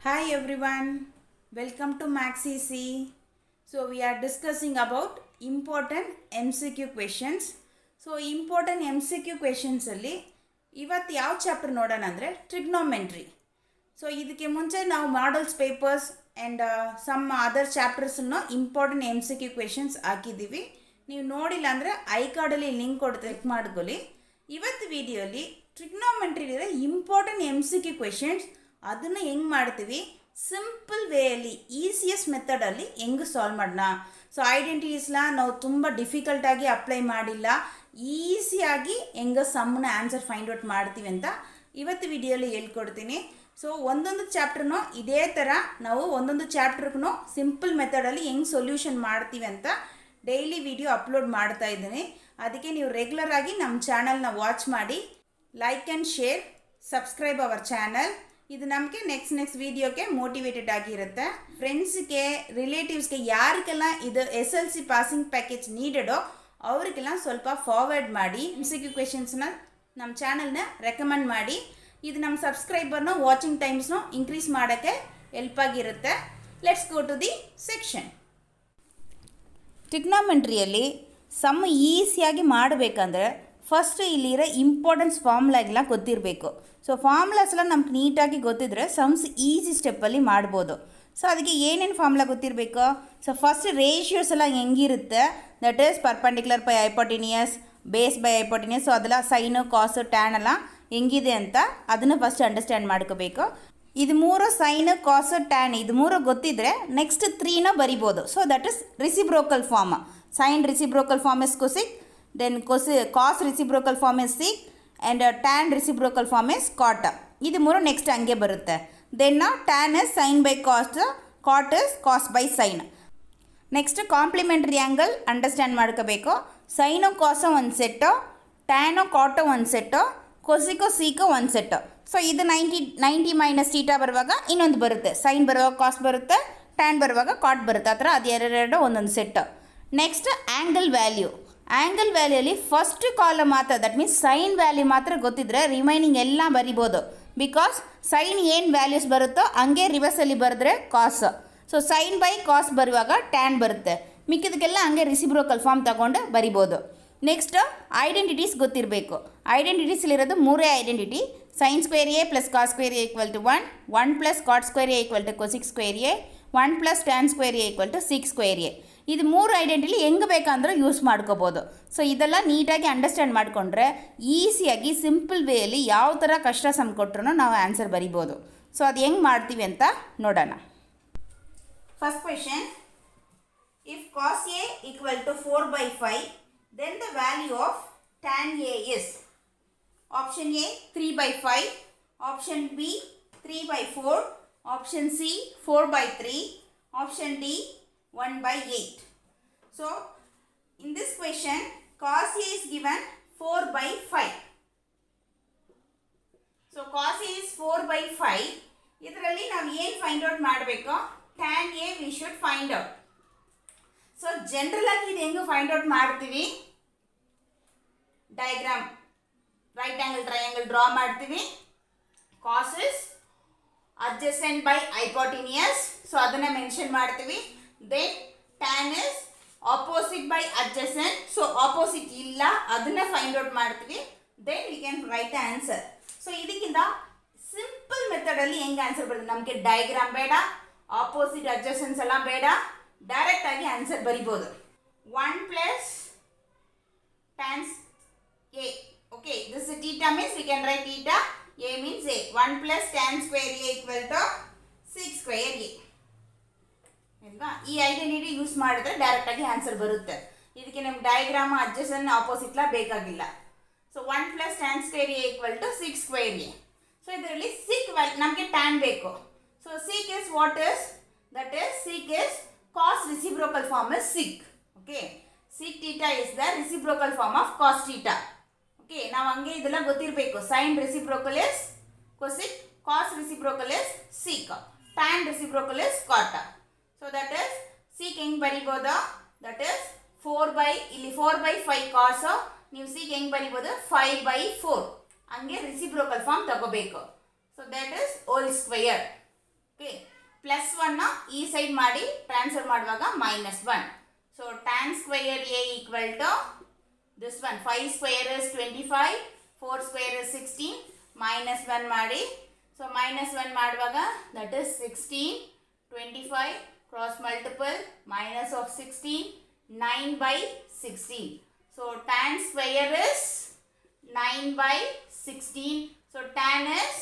Hi everyone, welcome to Max EC. So we are discussing about important MCQ questions. So important MCQ questions ಅಲ್ಲಿ ಇವತ್ತು ಯಾವ chapter ನೋಡೋಣ ಅಂದರೆ ಟ್ರಿಗ್ನೋಮೆಂಟ್ರಿ. So ಇದಕ್ಕೆ ಮುಂಚೆ ನಾವು models papers and some other ಚಾಪ್ಟರ್ಸನ್ನು ಇಂಪಾರ್ಟೆಂಟ್ MCQ ಕ್ವೆಶನ್ಸ್ ಹಾಕಿದ್ದೀವಿ. ನೀವು ನೋಡಿಲ್ಲ ಅಂದರೆ ಐ ಕಾರ್ಡಲ್ಲಿ ಲಿಂಕ್ ಕೊಡ್ತಾ ಚೆಕ್ ಮಾಡ್ಕೊಳ್ಳಿ. ಇವತ್ತು ವಿಡಿಯೋಲಿ ಟ್ರಿಗ್ನೋಮೆಂಟ್ರಿಲಿರೋ ಇಂಪಾರ್ಟೆಂಟ್ MCQ ಕ್ವೆಶನ್ಸ್ ಅದನ್ನು ಹೆಂಗೆ ಮಾಡ್ತೀವಿ, ಸಿಂಪಲ್ ವೇಯಲ್ಲಿ ಈಸಿಯೆಸ್ಟ್ ಮೆಥಡಲ್ಲಿ ಹೆಂಗೆ ಸಾಲ್ವ್ ಮಾಡೋಣ. ಸೊ ಐಡೆಂಟಿಟೀಸ್ನ ನಾವು ತುಂಬ ಡಿಫಿಕಲ್ಟಾಗಿ ಅಪ್ಲೈ ಮಾಡಿಲ್ಲ, ಈಸಿಯಾಗಿ ಹೆಂಗೆ ಸಮ್ಮನ್ನ ಆನ್ಸರ್ ಫೈಂಡ್ ಔಟ್ ಮಾಡ್ತೀವಿ ಅಂತ ಇವತ್ತು ವಿಡಿಯೋಲಿ ಹೇಳ್ಕೊಡ್ತೀನಿ. ಸೊ ಒಂದೊಂದು ಚಾಪ್ಟರ್ನೂ ಇದೇ ಥರ ನಾವು ಒಂದೊಂದು ಚಾಪ್ಟರ್ಗೂ ಸಿಂಪಲ್ ಮೆಥಡಲ್ಲಿ ಹೆಂಗೆ ಸೊಲ್ಯೂಷನ್ ಮಾಡ್ತೀವಿ ಅಂತ ಡೈಲಿ ವಿಡಿಯೋ ಅಪ್ಲೋಡ್ ಮಾಡ್ತಾ ಇದ್ದೀನಿ. ಅದಕ್ಕೆ ನೀವು ರೆಗ್ಯುಲರ್ ಆಗಿ ನಮ್ಮ ಚಾನಲ್ನ ವಾಚ್ ಮಾಡಿ, like and share, subscribe our channel. ಇದು ನಮಗೆ ನೆಕ್ಸ್ಟ್ ವೀಡಿಯೋಕ್ಕೆ ಮೋಟಿವೇಟೆಡ್ ಆಗಿರುತ್ತೆ. ಫ್ರೆಂಡ್ಸ್ಗೆ, ರಿಲೇಟಿವ್ಸ್ಗೆ ಯಾರಿಗೆಲ್ಲ ಇದು SLC ಪಾಸಿಂಗ್ ಪ್ಯಾಕೇಜ್ ನೀಡೆಡೋ ಅವರಿಗೆಲ್ಲ ಸ್ವಲ್ಪ ಫಾರ್ವರ್ಡ್ ಮಾಡಿ. MCQ ಕ್ವೆಶನ್ಸ್ನ ನಮ್ಮ ಚಾನಲ್ನ ರೆಕಮೆಂಡ್ ಮಾಡಿ. ಇದು ನಮ್ಮ ಸಬ್ಸ್ಕ್ರೈಬರ್ನ ವಾಚಿಂಗ್ ಟೈಮ್ಸ್ನು ಇನ್ಕ್ರೀಸ್ ಮಾಡೋಕ್ಕೆ ಹೆಲ್ಪ್ ಆಗಿರುತ್ತೆ. Let's go to the section. ಟ್ರಿಗ್ನೋಮೆಂಟ್ರಿಯಲ್ಲಿ ಸಮ್ ಈಸಿಯಾಗಿ ಮಾಡಬೇಕಂದ್ರೆ ಫಸ್ಟ್ ಇಲ್ಲಿರೋ ಇಂಪಾರ್ಟೆನ್ಸ್ ಫಾರ್ಮುಲಾಗೆಲ್ಲ ಗೊತ್ತಿರಬೇಕು. ಸೊ ಫಾರ್ಮುಲಾಸ್ ಎಲ್ಲ ನಮ್ಗೆ ನೀಟಾಗಿ ಗೊತ್ತಿದ್ರೆ ಸಮ್ಸ್ ಈಸಿ ಸ್ಟೆಪ್ಪಲ್ಲಿ ಮಾಡ್ಬೋದು. ಸೊ ಅದಕ್ಕೆ ಏನೇನು ಫಾರ್ಮುಲಾ ಗೊತ್ತಿರಬೇಕು? ಸೊ ಫಸ್ಟ್ ರೇಷಿಯೋಸ್ ಎಲ್ಲ ಹೆಂಗಿರುತ್ತೆ, that is perpendicular by hypotenuse, base by hypotenuse. So ಅದೆಲ್ಲ ಸೈನು, ಕಾಸು, ಟ್ಯಾನ್ ಎಲ್ಲ ಹೆಂಗಿದೆ ಅಂತ ಅದನ್ನು ಫಸ್ಟ್ ಅಂಡರ್ಸ್ಟ್ಯಾಂಡ್ ಮಾಡ್ಕೋಬೇಕು. ಇದು ಮೂರು ಸೈನು, ಕಾಸು, ಟ್ಯಾನ್ ಇದು ಮೂರು ಗೊತ್ತಿದ್ರೆ ನೆಕ್ಸ್ಟ್ 3ನ ಬರಿಬೋದು. So that is reciprocal form. Sine reciprocal form is cosec, then cos reciprocal form is sec and tan reciprocal form is cot. ಇದು ಮೂರು ನೆಕ್ಸ್ಟ್ ಹಂಗೆ ಬರುತ್ತೆ. Then tan is sin by cos, cot is cos by sin. Next complementary angle understand ಮಾಡ್ಕೋಬೇಕು. Sign ಕಾಸು ಒಂದು set, tan ಕಾಟು ಒಂದು set, ಕೊಸಿಕೋ ಸೀಕೋ ಒಂದು ಸೆಟ್ಟು. ಸೊ ಇದು 90 ಮೈನಸ್ ಥೀಟಾ ಬರುವಾಗ ಇನ್ನೊಂದು ಬರುತ್ತೆ, ಸೈನ್ ಬರುವಾಗ ಕಾಸ್ ಬರುತ್ತೆ, ಟ್ಯಾನ್ ಬರುವಾಗ ಕಾಟ್ ಬರುತ್ತೆ. ಆ ಥರ ಅದು ಎರಡು ಒಂದೊಂದು set. Next angle value. Angle ವ್ಯಾಲ್ಯೂಲಿ ಫಸ್ಟ್ ಕಾಲಮ್ ಮಾತ್ರ, ದಟ್ ಮೀನ್ಸ್ ಸೈನ್ ವ್ಯಾಲ್ಯೂ ಮಾತ್ರ ಗೊತ್ತಿದ್ರೆ ರಿಮೈನಿಂಗ್ ಎಲ್ಲ ಬರಿಬೋದು. ಬಿಕಾಸ್ ಸೈನ್ ಏನು ವ್ಯಾಲ್ಯೂಸ್ ಬರುತ್ತೋ ಹಂಗೆ ರಿವರ್ಸಲ್ಲಿ ಬರೆದ್ರೆ ಕಾಸ್. ಸೊ ಸೈನ್ ಬೈ ಕಾಸ್ ಬರುವಾಗ ಟ್ಯಾನ್ ಬರುತ್ತೆ. ಮಿಕ್ಕಿದಕ್ಕೆಲ್ಲ ಹಂಗೆ ರಿಸಿಪ್ರೋಕಲ್ ಫಾರ್ಮ್ ತಗೊಂಡು ಬರಿಬೋದು. ನೆಕ್ಸ್ಟ್ ಐಡೆಂಟಿಟೀಸ್ ಗೊತ್ತಿರಬೇಕು. ಐಡೆಂಟಿಟೀಸಲ್ಲಿರೋದು ಮೂರೇ identity: sine square A plus cos square A equal to 1, 1 plus cot square A equal to cosec square A, 1 plus tan square A equal to sec square A. ಇದು ಮೂರು identity ಹೆಂಗೆ ಬೇಕಂದ್ರೆ use ಮಾಡ್ಕೋಬೋದು. So ಇದೆಲ್ಲ ನೀಟಾಗಿ understand ಮಾಡಿಕೊಂಡ್ರೆ ಈಸಿಯಾಗಿ simple ವೇಯಲ್ಲಿ ಯಾವ ಥರ ಕಷ್ಟ ಸಮ್ ಕೊಟ್ಟರು ನಾವು ಆನ್ಸರ್ ಬರಿಬೋದು. ಸೊ ಅದು ಹೆಂಗೆ ಮಾಡ್ತೀವಿ ಅಂತ ನೋಡೋಣ. First question: if cos A equal to 4/5, then the value of tan A is option A 3/5, option B 3/4, option C 4/3, option D 1/8. So in this question cos A is given 4/5. So cos A is 4/5. ಇದರಲ್ಲಿ ನಾವು ಏನು find out ಮಾಡಬೇಕು? tan A we should find out. So general ಆಗಿ ಇದು ಹೆಂಗೆ find out ಮಾಡ್ತೀವಿ? Diagram, right angle triangle draw ಮಾಡ್ತೀವಿ. cos is adjacent by hypotenuse, so ಅದನ್ನ ಮೆನ್ಷನ್ ಮಾಡ್ತೀವಿ. Then tan is opposite by adjacent, so opposite ಇಲ್ಲ, ಅದನ್ನ ಫೈಂಡ್ ಔಟ್ ಮಾಡ್ತೀವಿ. Then we can write answer. So ಇದಕ್ಕಿಂತ ಸಿಂಪಲ್ ಮೆಥಡಲ್ಲಿ ಹೆಂಗೆ ಆನ್ಸರ್ ಬರುತ್ತೆ? ನಮಗೆ ಡಯಾಗ್ರಾಮ್ ಬೇಡ, ಆಪೋಸಿಟ್ ಅಡ್ಜಸೆನ್ಸ್ ಎಲ್ಲ ಬೇಡ, ಡೈರೆಕ್ಟ್ ಆಗಿ ಆನ್ಸರ್ ಬರಿಬೋದು. 1 plus tan A. Okay, this is theta means we can write theta. A means A. 1 plus tan square A equal to 6 square A. ಅಲ್ವಾ? ಈ ಐಡೆಂಟಿಟಿ ಯೂಸ್ ಮಾಡಿದ್ರೆ ಡೈರೆಕ್ಟ್ ಆಗಿ ಆನ್ಸರ್ ಬರುತ್ತೆ. ಇದಕ್ಕೆ ನಮ್ಗೆ ಡಯಾಗ್ರಾಮ್, ಅಡ್ಜಸೆಂಟ್, ಆಪೋಸಿಟ್ ಲ ಬೇಕಾಗಿಲ್ಲ. So 1 plus tan square A equal to 6 square A. So ಇದರಲ್ಲಿ ಸಿಕ್ ನಮಗೆ tan ಬೇಕು. So sec is what is? That is sec is cos reciprocal form is sec. Okay, sec theta is the reciprocal form of cos theta. Okay, ನಾವು ಹಂಗೆ ಇದೆಲ್ಲ ಗೊತ್ತಿರಬೇಕು. sin reciprocal is cosec, cos reciprocal is sec, tan reciprocal is cot. So that is sec ಹೆಂಗೆ ಬರಿಬೋದು? that is 4/5 cos, ನೀವು sec ಹೆಂಗೆ ಬರಿಬೋದು? 5/4. ಹಂಗೆ ರಿಸಿಪ್ರೋಕಲ್ ಫಾರ್ಮ್ ತಗೋಬೇಕು. So that is whole square. Okay, plus 1 ಈ ಸೈಡ್ ಮಾಡಿ ಟ್ರಾನ್ಸ್ಫರ್ ಮಾಡುವಾಗ -1. So tan square A equal to this one. 5 square is 25, 4 square is 16, -1 ಮಾಡಿ. ಸೊ -1 ಮಾಡುವಾಗ that is 16, 25 cross multiple minus of 16, 9 by 16. So tan square is 9 by 16. So tan is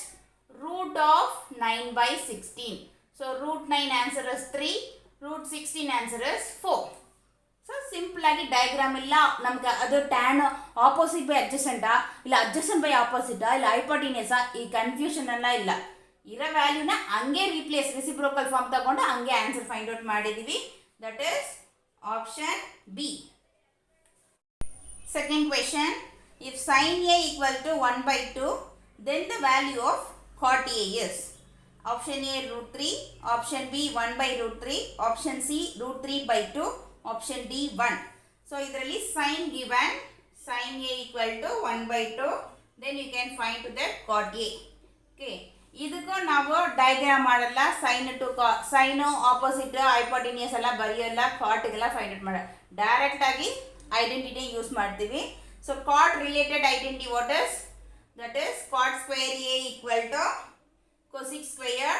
root of 9 by 16. So root 9 answer is 3, root 16 answer is 4. So simple ಆಗಿ diagram ಇಲ್ಲ ನಮ್ಗೆ ಅದು tan opposite by ಅಡ್ಜಸೆಂಟಾ ಇಲ್ಲ adjacent by ಆಪೋಸಿಟಾ ಇಲ್ಲ ಹೈಪೋಟಿನಿಯಸಾ ಈ confusion ಎಲ್ಲ ಇಲ್ಲ. ಇರೋ ವ್ಯಾಲ್ಯೂನ ಹಂಗೆ ರೀಪ್ಲೇಸ್ ರೆಸಿಪ್ರೋಕಲ್ ಫಾರ್ಮ್ ತಗೊಂಡು ಹಂಗೆ ಆನ್ಸರ್ ಫೈಂಡ್ ಔಟ್ ಮಾಡಿದ್ದೀವಿ. That is option B. Second question, if sin A equal to 1/2 then the value of cot A is option A √3, option B 1/√3, option C √3/2, option D 1. So ಇದರಲ್ಲಿ sin given, sin A equal to 1/2, then you can find to that cot A. Okay, ಇದಕ್ಕೂ ನಾವು diagram ಮಾಡಲ್ಲ, sign opposite hypotenuse ಎಲ್ಲ ಬರೆಯಲ್ಲ, ಕಾಟ್ಗೆಲ್ಲ find out ಮಾಡಲ್ಲ, direct ಆಗಿ identity use ಮಾಡ್ತೀವಿ. So cot related identity what is? That is cot square A equal to cosec square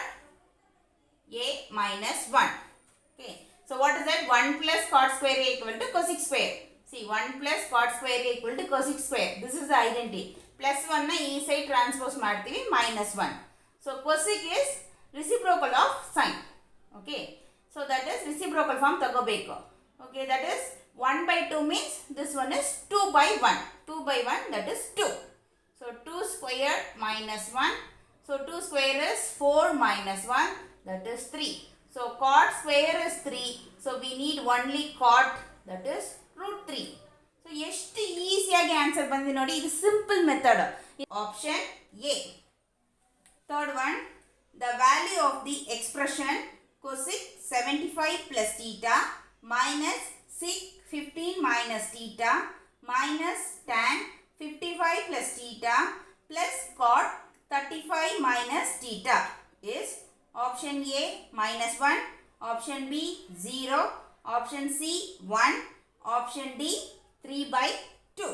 A minus 1. Okay, so what is that? 1 plus cot square A equal to cosec square. See, 1 plus cot square A equal to cosec square. This is the identity. Plus 1 na ee side transpose ಮಾಡ್ತೀವಿ -1. So cosec is reciprocal of sin. Okay, so that is reciprocal form ತಗೋಬೇಕು. Okay, that is 1/2 means this one is 2/1. 2/1, that is 2. So 2 square -1. So 2 square is 4 - 1, that is 3. So cot square is 3. So we need only cot, that is √3. So ಎಷ್ಟು ಈಸಿಯಾಗಿ answer ಬಂದಿದೆ ನೋಡಿ. ಇದು simple method. Option A. Third one, the value of the expression cosec 75 plus theta minus sec 15 minus theta minus tan 55 plus theta plus cot 35 minus theta is option A -1, option B 0, option C 1, option D 3/2.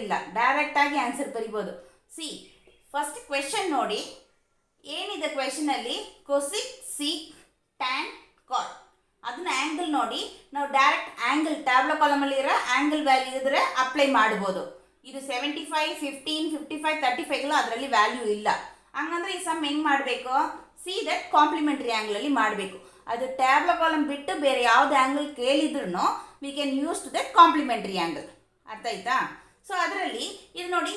ಇಲ್ಲ, direct ಆಗಿ answer ಬರಿಬೋದು. C first question ನೋಡಿ, ಏನಿದೆ question ಅಲ್ಲಿ? cosec, sec, tan, cot. ಅದನ್ನ angle ನೋಡಿ, ನಾವು direct angle tableau ಕಾಲಮಲ್ಲಿ ಇರೋ ಆಂಗಲ್ ವ್ಯಾಲ್ಯೂ ಇದ್ರೆ ಅಪ್ಲೈ ಮಾಡ್ಬೋದು. ಇದು 75, 15, 55, 35 ಎಲ್ಲ ಅದರಲ್ಲಿ ವ್ಯಾಲ್ಯೂ ಇಲ್ಲ. ಹಂಗಂದ್ರೆ ಈ ಸಮ್ ಹೆಂಗೆ ಮಾಡಬೇಕು? ಸಿ ದಟ್ ಕಾಂಪ್ಲಿಮೆಂಟ್ರಿ ಆ್ಯಂಗಲಲ್ಲಿ ಮಾಡಬೇಕು. ಅದು ಟ್ಯಾಬ್ಲೋ ಕಾಲಮ್ ಬಿಟ್ಟು ಬೇರೆ ಯಾವ್ದು ಆ್ಯಂಗಲ್ ಕೇಳಿದ್ರು we can use to that complementary angle. ಅರ್ಥ ಆಯ್ತಾ? ಸೊ ಅದರಲ್ಲಿ ಇದು ನೋಡಿ,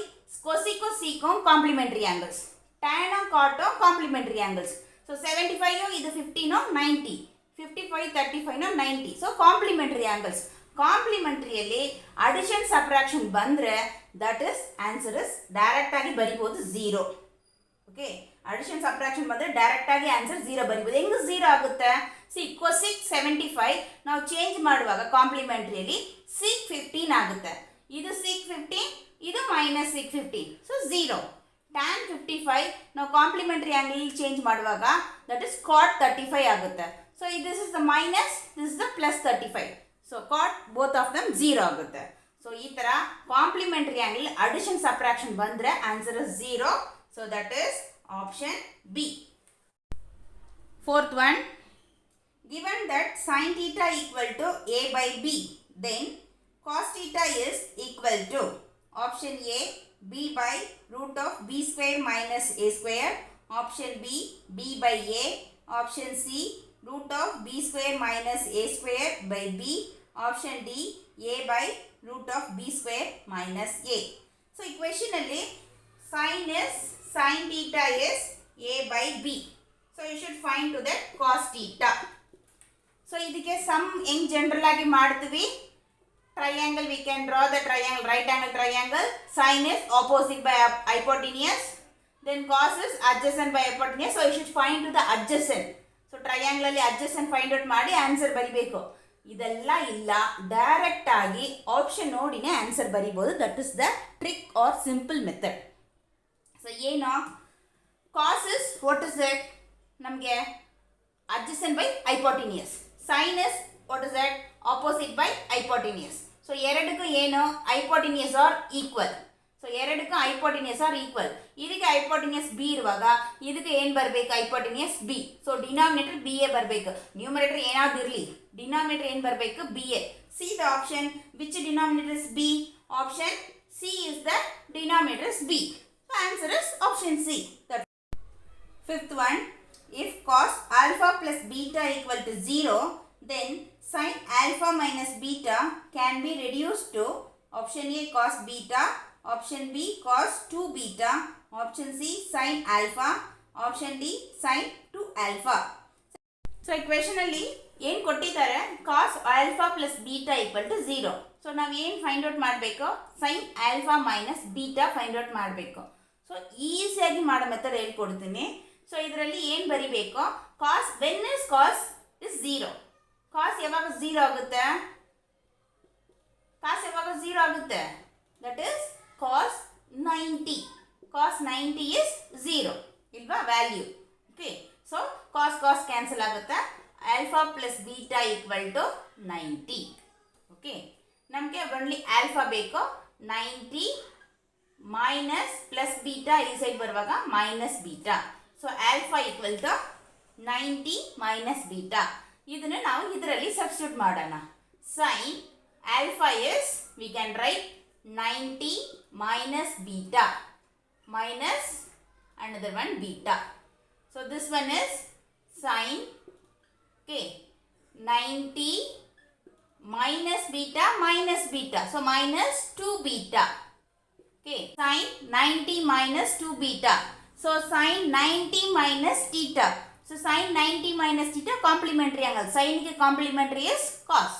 ಕೊಸಿಕೋ ಸೀಕೋ ಕಾಂಪ್ಲಿಮೆಂಟ್ರಿ ಆ್ಯಂಗಲ್ಸ್, ಟ್ಯಾನೋ ಕಾಟೋ ಕಾಂಪ್ಲಿಮೆಂಟ್ರಿ ಆ್ಯಂಗಲ್ಸ್. ಸೊ 75 ಇದು 15 90, 55 35 90. So complementary angles. ಕಾಂಪ್ಲಿಮೆಂಟ್ರಿಯಲ್ಲಿ ಅಡಿಷನ್ ಸಬ್ಟ್ರಾಕ್ಷನ್ ಬಂದರೆ that is answer is direct ಆಗಿ ಬರಿಬೋದು 0. ಓಕೆ, ಅಡಿಷನ್ ಸಬ್ಟ್ರಾಕ್ಷನ್ ಬಂದರೆ ಡೈರೆಕ್ಟ್ ಆಗಿ ಆನ್ಸರ್ 0 ಬರಿಬೋದು. ಹೆಂಗೆ 0 ಆಗುತ್ತೆ? ಸಿ cosec 75 ನಾವು ಚೇಂಜ್ ಮಾಡುವಾಗ ಕಾಂಪ್ಲಿಮೆಂಟ್ರಿಯಲ್ಲಿ sec 15 ಆಗುತ್ತೆ. ಇದು sec 15, ಇದು -sec 15, ಸೊ 0. tan 55 ನಾವು ಕಾಂಪ್ಲಿಮೆಂಟ್ರಿ ಆ್ಯಂಗಲ್ ಚೇಂಜ್ ಮಾಡುವಾಗ ದಟ್ ಇಸ್ cot 35 ಆಗುತ್ತೆ. So this is the minus, this is the plus 35. So cot both of them 0 ಆಗುತ್ತೆ. ಸೊ ಈ ಥರ ಕಾಂಪ್ಲಿಮೆಂಟ್ರಿ ಆ್ಯಂಗಲ್ ಅಡಿಷನ್ ಸಬ್ಟ್ರಾಕ್ಷನ್ ಬಂದರೆ answer is 0. So that is option B. Fourth one, given that sin theta equal to a/b, then cos theta is equal to option A b/√b square minus a square, option B b/a, option C √b square minus a square by b, option D a/√b square minus a. So equation alli sin theta is a/b. So you should find to that cos theta. So ಇದಕ್ಕೆ sum ಹೆಂಗ್ general ಆಗಿ ಮಾಡ್ತೀವಿ? Triangle, we can draw the triangle, right angle triangle. Sine is opposite by hypotenuse, then cos is adjacent by hypotenuse. So you should find to the adjacent. So triangle ಅಲ್ಲಿ adjacent find out ಮಾಡಿ answer ಬರಿಬೇಕು. ಇದೆಲ್ಲ ಇಲ್ಲ, direct ಆಗಿ option ನೋಡಿನೇ answer ಬರಿಬೋದು. That is the trick or simple method. So ಏನು? Cos is what is it? ನಮಗೆ adjacent by hypotenuse. Sin is what is that? Opposite by hypotenuse. So ಎರಡಕ್ಕೂ ಏನು hypotenuse are equal. ಸೊ ಎರಡಕ್ಕೂ hypotenuse are equal. ಇದಕ್ಕೆ hypotenuse b ಇರುವಾಗ ಇದಕ್ಕೆ ಏನು ಬರಬೇಕು hypotenuse b. So denominator b A ಬರಬೇಕು. ನ್ಯೂಮರೇಟರ್ ಏನಾದ್ರು ಇರಲಿ ಡಿನಾಮಿನೇಟರ್ ಏನು ಬರಬೇಕು b A. See the option which denominator is b. Option C is the denominator is b. So answer is option C. The fifth one, if cos alpha plus beta equal to 0, then sin alpha minus beta can be reduced to option A cos beta, option B cos 2 beta, option C sin alpha, option D sin 2 alpha. So equation ಅಲ್ಲಿ ಏನು ಕೊಟ್ಟಿದ್ದಾರೆ cos alpha plus beta equal to 0. So ನಾವು ಏನು find out ಮಾಡಬೇಕು sin alpha minus beta find out ಮಾಡಬೇಕು. So ಈಸಿಯಾಗಿ ಮಾಡೋ method ಹೇಳ್ಕೊಡ್ತೀನಿ. ಸೊ ಇದರಲ್ಲಿ ಏನು ಬರಿಬೇಕು cos when is cos is 0. cos ಯಾವಾಗ 0 ಆಗುತ್ತೆ cos ಯಾವಾಗ 0 ಆಗುತ್ತೆ that is cos 90. cos 90 is 0 ಇಲ್ವಾ value. Okay so cos cancel ಆಗುತ್ತೆ. Alpha plus beta equal to 90. Okay ನಮಗೆ ಒನ್ಲಿ ಆಲ್ಫಾ ಬೇಕು. 90 ಮೈನಸ್ ಪ್ಲಸ್ ಬೀಟಾ ಈ ಸೈಡ್ ಬರುವಾಗ minus beta. So alpha equal to 90 minus beta. ಇದನ್ನು ನಾವು ಇದರಲ್ಲಿ ಸಬ್ಸ್ಟಿಟ್ಯೂಟ್ ಮಾಡೋಣ. Sine alpha is we can write 90 minus beta minus another one beta. So this one is sin, okay, 90 minus beta minus beta. So minus 2 beta. Okay, sin 90 minus 2 beta. So sin 90 minus theta. So sin 90 minus theta complementary angle. Sin ke complementary is cos.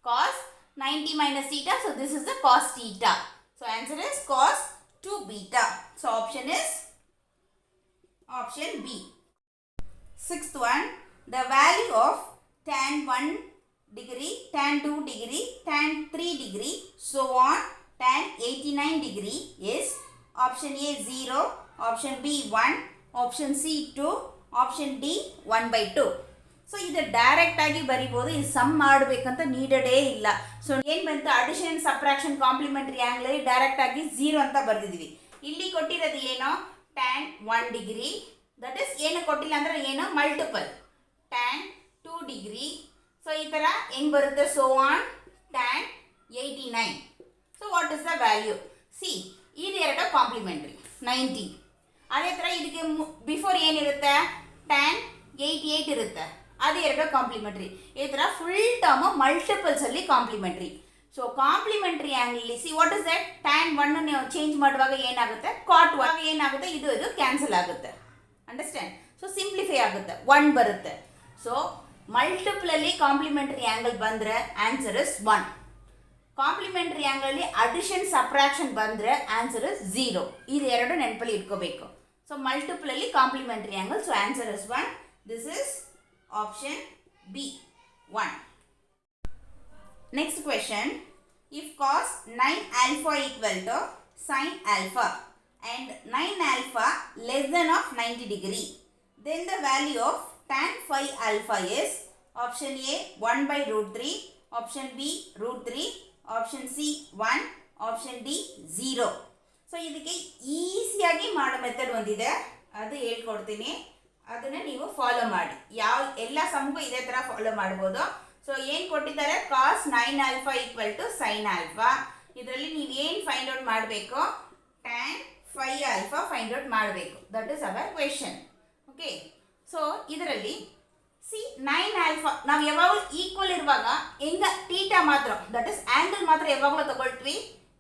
Cos 90 minus theta. So this is the cos theta. So answer is cos 2 beta. So option is option B. Sixth one, the value of tan 1 degree, tan 2 degree, tan 3 degree, so on, tan 89 degree is option A 0, option B 1, option C 2, option D 1/2. So ಇದು direct ಆಗಿ ಬರಿಬೋದು. ಇದು some ಮಾಡಬೇಕಂತ ನೀಡಡೇ ಇಲ್ಲ. So ಏನು ಬಂತು addition subtraction complementary angle direct ಆಗಿ 0 ಅಂತ ಬರೆದಿದ್ವಿ. ಇಲ್ಲಿ ಕೊಟ್ಟಿರೋದು ಏನು tan 1 ಡಿಗ್ರಿ ದಟ್ ಇಸ್ ಏನು ಕೊಟ್ಟಿಲ್ಲ ಅಂದ್ರೆ ಏನು ಮಲ್ಟಿಪಲ್ tan 2 ಡಿಗ್ರಿ. ಸೊ ಈ ಥರ ಹೆಂಗೆ ಬರುತ್ತೆ so on tan 89. So what is the value C ಇದು ಎರಡು ಕಾಂಪ್ಲಿಮೆಂಟ್ರಿ 90. ಅದೇ ಥರ ಇದಕ್ಕೆ ಬಿಫೋರ್ ಏನಿರುತ್ತೆ tan 88 ಇರುತ್ತೆ ಅದು ಎರಡು ಕಾಂಪ್ಲಿಮೆಂಟ್ರಿ. ಈ ಥರ ಫುಲ್ ಟರ್ಮ್ ಮಲ್ಟಿಪಲ್ಸ್ ಅಲ್ಲಿ complementary. So complementary angle see what is that tan 1 ನೀವು ಚೇಂಜ್ ಮಾಡುವಾಗ ಏನಾಗುತ್ತೆ cot 1 ಏನಾಗುತ್ತೆ ಇದು ಕ್ಯಾನ್ಸಲ್ ಆಗುತ್ತೆ. ಅಂಡರ್ಸ್ಟ್ಯಾಂಡ್. ಸೊ ಸಿಂಪ್ಲಿಫೈ ಆಗುತ್ತೆ 1 ಬರುತ್ತೆ. ಸೊ ಮಲ್ಟಿಪಲ್ ಅಲ್ಲಿ ಕಾಂಪ್ಲಿಮೆಂಟ್ರಿ ಆಂಗಲ್ ಬಂದರೆ ಆನ್ಸರ್ ಇಸ್ 1. ಕಾಂಪ್ಲಿಮೆಂಟ್ರಿ ಆಂಗಲ್ ಅಲ್ಲಿ ಅಡಿಷನ್ ಸಬ್ಟ್ರಾಕ್ಷನ್ ಬಂದರೆ ಆನ್ಸರ್ ಇಸ್ 0. ಇದು ಎರಡು ನೆನಪಲ್ಲಿ ಇಟ್ಕೋಬೇಕು. ಸೊ ಮಲ್ಟಿಪಲ್ ಅಲ್ಲಿ complementary angle. So answer is 1. This is option B 1. Next question, if cos 9 alpha equal to sin alpha and 9 alpha less than of 90 degree, then the value of tan 5 alpha is option A 1/√3, option B √3, option C 1, option D 0. So ಇದಕ್ಕೆ ಈಸಿಯಾಗಿ ಮಾಡೋ method ಒಂದಿದೆ ಅದು ಹೇಳ್ಕೊಡ್ತೀನಿ. ಅದನ್ನು ನೀವು follow ಮಾಡಿ. ಯಾವ ಎಲ್ಲ ಸಮ್ಗೂ ಇದೇ ಥರ ಫಾಲೋ ಮಾಡ್ಬೋದು. ಸೊ ಏನು ಕೊಟ್ಟಿದ್ದಾರೆ cos 9 alpha equal to sin alpha. ಇದರಲ್ಲಿ ನೀವು ಏನು ಫೈಂಡ್ ಔಟ್ ಮಾಡಬೇಕು tan 5 alpha ಫೈಂಡ್ ಔಟ್ ಮಾಡಬೇಕು. That is our question. Okay so ಇದರಲ್ಲಿ ಸಿ 9 alpha ನಾವು ಯಾವಾಗಲೂ ಈಕ್ವಲ್ ಇರುವಾಗ ಹೆಂಗ ಟೀಟಾ ಮಾತ್ರ ದಟ್ ಇಸ್ ಆ್ಯಂಗಲ್ ಮಾತ್ರ ಯಾವಾಗಲೂ ತಗೊಳ್ತೀವಿ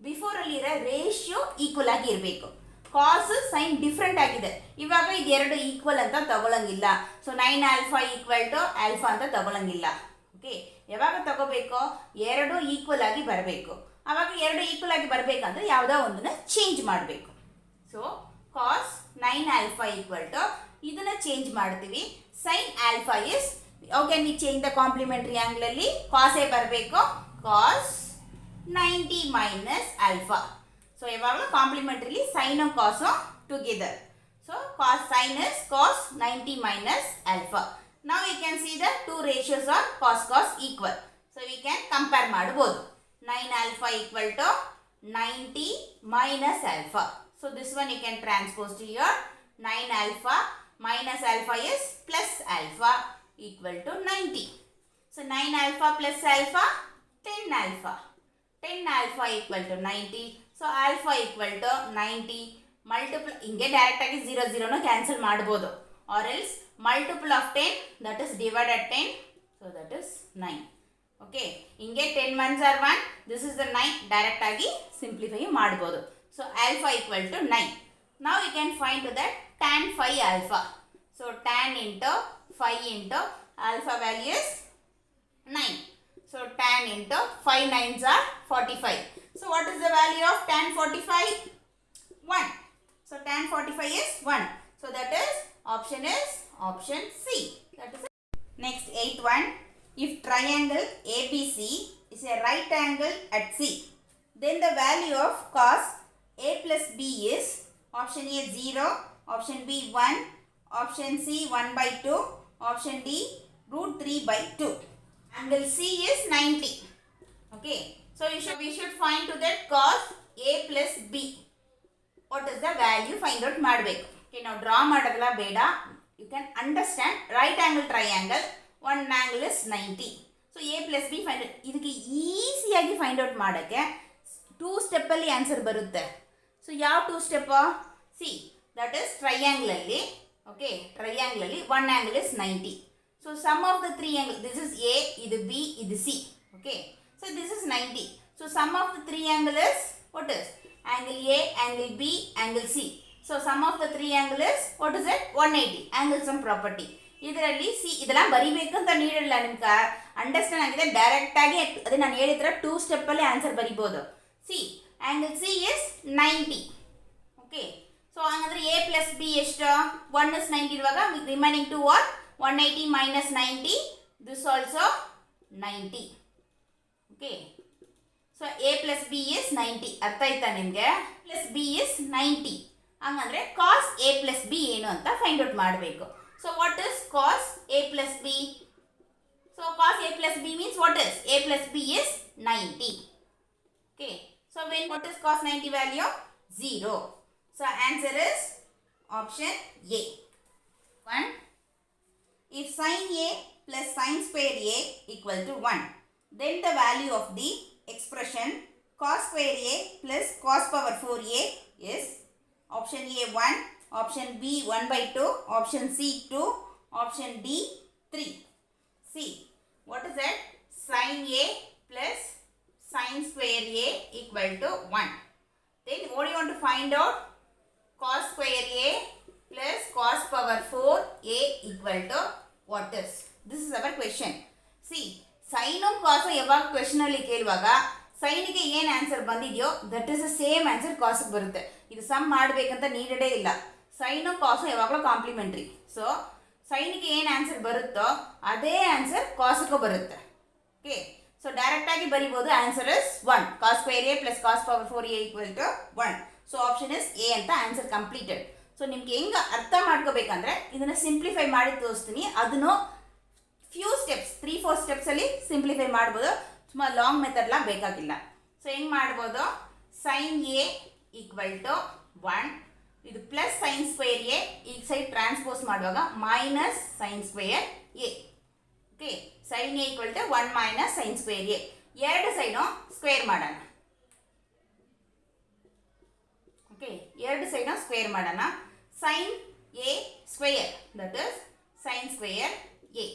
ಬಿಫೋರಲ್ಲಿರೋ ರೇಷಿಯೋ ಈಕ್ವಲ್ ಆಗಿ ಇರಬೇಕು. ಕಾಸ್ ಸೈನ್ ಡಿಫ್ರೆಂಟ್ ಆಗಿದೆ. ಇವಾಗ ಇದು ಎರಡು ಈಕ್ವಲ್ ಅಂತ ತಗೊಳಂಗಿಲ್ಲ. So 9 alpha equal to alpha ಅಂತ ತಗೊಳಂಗಿಲ್ಲ. ಓಕೆ ಯಾವಾಗ ತಗೋಬೇಕು ಎರಡು ಈಕ್ವಲ್ ಆಗಿ ಬರಬೇಕು. ಆವಾಗ ಎರಡು ಈಕ್ವಲ್ ಆಗಿ ಬರಬೇಕಂದ್ರೆ ಯಾವುದೋ ಒಂದನ್ನು ಚೇಂಜ್ ಮಾಡಬೇಕು. So cos 9 alpha equal to ಇದನ್ನು ಚೇಂಜ್ ಮಾಡ್ತೀವಿ. Sine alpha is how can we change the complementary angle ಅಲ್ಲಿ ಕಾಸೇ ಬರಬೇಕು ಕಾಸ್ 90 ಮೈನಸ್ ಆಲ್ಫಾ. ಸೊ ಯಾವಾಗಲೂ complementarily sine cos together. So cos sin is cos 90 minus alpha. Now you can see the two ratios are cos equal. So we can compare ಮಾಡಬಹುದು. 9 alpha equal to 90 minus alpha. So this one you can transpose to here. 9 alpha minus alpha is plus alpha equal to 90. So 9 alpha plus alpha 10 alpha. 10 alpha equal to 90. So alpha equal to 90. Multiple ಹಿಂಗೆ direct ಆಗಿ 0 ನ cancel ಮಾಡಬಹುದು. Or else multiple of 10, that is divided 10. So that is 9. Okay. ಹಿಂಗೆ 10 ones are 1. This is the 9. Direct ಆಗಿ simplify ಮಾಡಬಹುದು. So alpha equal to 9. Now we can find that tan phi alpha. So tan into phi into alpha value is 9. So tan into 5 nines are 45. So what is the value of tan 45? 1. So tan 45 is 1. So that is option C. That is it. Next 8th one. If triangle ABC is a right angle at C, then the value of cos A plus B is option A 0, option B 1, option C 1 by 2, option D root 3 by 2. Angle C is 90. Okay. So we should find to that cos A plus B. What is the value? Find out ಮಾಡಬೇಕು. Okay. Now draw ಮಾಡೋದಲ್ಲ ಬೇಡ. You can understand right angle triangle. One angle is 90. So A plus B find out. ಇದಕ್ಕೆ ಈಸಿಯಾಗಿ find out ಮಾಡೋಕ್ಕೆ 2 step ಅಲ್ಲಿ answer ಬರುತ್ತೆ. So ಯಾವ 2 step? See that is triangle ಅಲ್ಲಿ. ಓಕೆ, ಟ್ರಯಾಂಗಲ್ ಅಲ್ಲಿ one angle is 90. So sum of the 3 angle, this is A, ಇದು B, ಇದು C. Okay, so this is 90. So sum of the 3 angle is what is angle A, angle B, angle C. So sum of the 3 angle is what is it? 180. Angle sum property. ಇದರಲ್ಲಿ C ಇದೆಲ್ಲ ಬರಿಬೇಕಂತ ನೀಡಿಲ್ಲ, ನಿಮ್ಗೆ understand ಆಗಿದೆ. Direct ಆಗಿ ಅದೇ ನಾನು ಹೇಳಿದ್ರೆ 2 step ಅಲ್ಲಿ ಆನ್ಸರ್ ಬರಿಬೋದು. C angle C is 90. Okay, so ಹಂಗಂದ್ರೆ ಎ ಪ್ಲಸ್ ಬಿ ಎಷ್ಟು? 1 ಇಸ್ 90 ಇರುವಾಗ remaining 2 are 180 minus 90. This also 90. Okay, so A plus B is 90. ಅರ್ಥ ಆಯ್ತಾ ನಿಮಗೆ? Plus B is 90. ಹಂಗಂದ್ರೆ ಕಾಸ್ ಎ ಪ್ಲಸ್ ಬಿ ಏನು ಅಂತ ಫೈಂಡ್ ಔಟ್ ಮಾಡಬೇಕು. So what is cos A plus B? So cos A plus B means what is A plus B is 90. Okay, so when what is cos 90 value? 0. So answer is option A. 1. If sin A plus sin square A equal to 1, then the value of the expression cos square A plus cos power 4A is option A 1, option B 1 by 2, option C 2, option D 3. See, what is that? Sin A plus sin square A equal to 1. Then what do you want to find out? Cos square A plus cos power 4A equal to what is? This is our question. See, sine cos ಯಾವಾಗ question ಅಲ್ಲಿ ಕೇಳುವಾಗ ಸೈನಿಗೆ ಏನು answer ಬಂದಿದೆಯೋ that is the same answer ಕಾಸಿಗೆ ಬರುತ್ತೆ. ಇದು some ಮಾಡಬೇಕಂತ ನೀಡೇ ಇಲ್ಲ. ಸೈನು ಕಾಸು ಯಾವಾಗಲೂ ಕಾಂಪ್ಲಿಮೆಂಟ್ರಿ. ಸೊ ಸೈನಿಗೆ ಏನು ಆನ್ಸರ್ ಬರುತ್ತೋ ಅದೇ ಆನ್ಸರ್ ಕಾಸಿಗೂ ಬರುತ್ತೆ. ಓಕೆ, ಸೊ ಡೈರೆಕ್ಟ್ ಆಗಿ ಬರಿಬೋದು. Answer is 1. Cos square A plus cos power 4a equal to 1. So option is A ಅಂತ ಆನ್ಸರ್ ಕಂಪ್ಲೀಟೆಡ್. ಸೊ ನಿಮ್ಗೆ ಹೆಂಗೆ ಅರ್ಥ ಮಾಡ್ಕೋಬೇಕಂದ್ರೆ ಇದನ್ನು ಸಿಂಪ್ಲಿಫೈ ಮಾಡಿ ತೋರಿಸ್ತೀನಿ. ಅದನ್ನು ಫ್ಯೂ ಸ್ಟೆಪ್ಸ್ 3-4 ಸ್ಟೆಪ್ಸಲ್ಲಿ ಸಿಂಪ್ಲಿಫೈ ಮಾಡ್ಬೋದು. ಸುಮಾರು ಲಾಂಗ್ ಮೆಥಡ್ಲ ಬೇಕಾಗಿಲ್ಲ. ಸೊ ಹೆಂಗೆ ಮಾಡ್ಬೋದು? ಸೈನ್ ಎ ಈಕ್ವಲ್ ಟು 1, ಇದು ಪ್ಲಸ್ ಸೈನ್ ಸ್ಕ್ವೇರ್ ಎ, ಈ ಸೈಡ್ ಟ್ರಾನ್ಸ್ಪೋಸ್ ಮಾಡುವಾಗ minus sine square A. Okay, sine A equal to 1 minus sine square A. ಎರಡು ಸೈನು ಸ್ಕ್ವೇರ್ ಮಾಡೋಣ. ಓಕೆ, ಎರಡು ಸೈನು ಸ್ಕ್ವೇರ್ ಮಾಡೋಣ. Sine A square that is sine square A.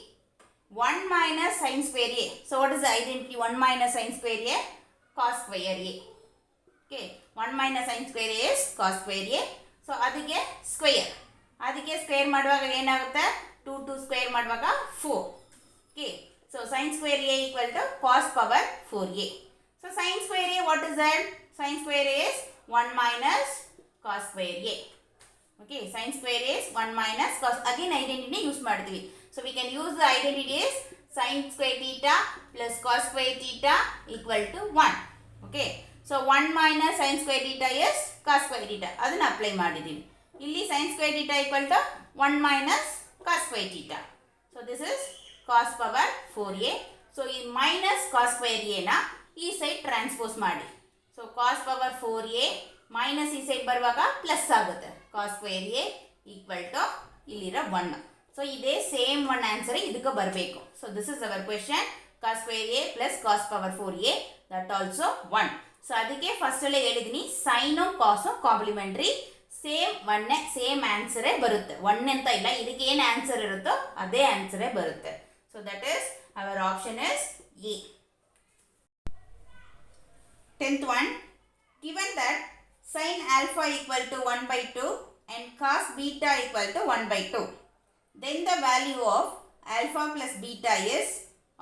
1 minus sin square a. So what is the identity? 1 minus sin square a? Cos square a. Okay, 1 minus sin square a is cos square a. So ಅದಕ್ಕೆ square, ಅದಕ್ಕೆ square ಮಾಡುವಾಗ ಏನಾಗುತ್ತೆ? 2 square ಮಾಡುವಾಗ 4. Okay, so sin square a equal to cos power 4a. So sin square a, what is that? Sin square a is 1 minus cos square a. Okay, sin square a is 1 minus cos. Again identity use ಮಾಡ್ತೀವಿ. So we can use the identity is sin square theta plus cos square theta equal to 1. Okay, so 1 minus sin square theta is cos square theta. ಅದನ್ನು apply ಮಾಡಿದ್ದೀವಿ. ಇಲ್ಲಿ sin square theta equal to 1 minus cos square theta. So this is cos power 4a. So ಈ minus cos square a ನ ಈ side transpose ಮಾಡಿ. So cos power 4a minus ಈ side ಬರುವಾಗ plus ಆಗುತ್ತೆ. cos square a equal to ಇಲ್ಲಿರೋ 1. So ಇದೇ same one answer ಇದಕ್ಕೆ ಬರಬೇಕು. So this is our question. cos square a plus cos power 4a that also 1. So ಅದಕ್ಕೆ first ಅಲ್ಲೇ ಹೇಳಿದೀನಿ ಸೈನು ಕಾಸು ಕಾಂಪ್ಲಿಮೆಂಟ್ರಿ ಸೇಮ್ ಆನ್ಸರೇ ಬರುತ್ತೆ. 1 ಅಂತ ಇಲ್ಲ, ಇದಕ್ಕೆ ಏನು ಆನ್ಸರ್ ಇರುತ್ತೋ ಅದೇ ಆನ್ಸರೇ ಬರುತ್ತೆ. So that is our option is A. 10th one, given that sin alpha equal to 1 by 2 and cos beta equal to 1 by 2, then the value of alpha plus beta is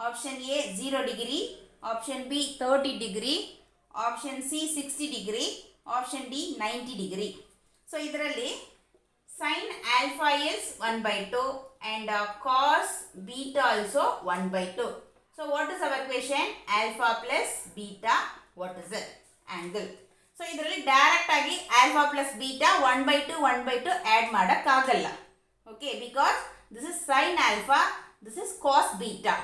option A 0 degree, option B 30 degree, option C 60 degree, option D 90 degree. So ಇದರಲ್ಲಿ sin alpha is 1 by 2 and cos beta also 1 by 2. So what is our question? Alpha plus beta, what is it? Angle. So ಇದರಲ್ಲಿ direct ಆಗಿ alpha plus beta 1 by 2 1 by 2 add ಮಾಡೋಕ್ಕಾಗಲ್ಲ. Okay, because this is sin alpha, this is cos beta.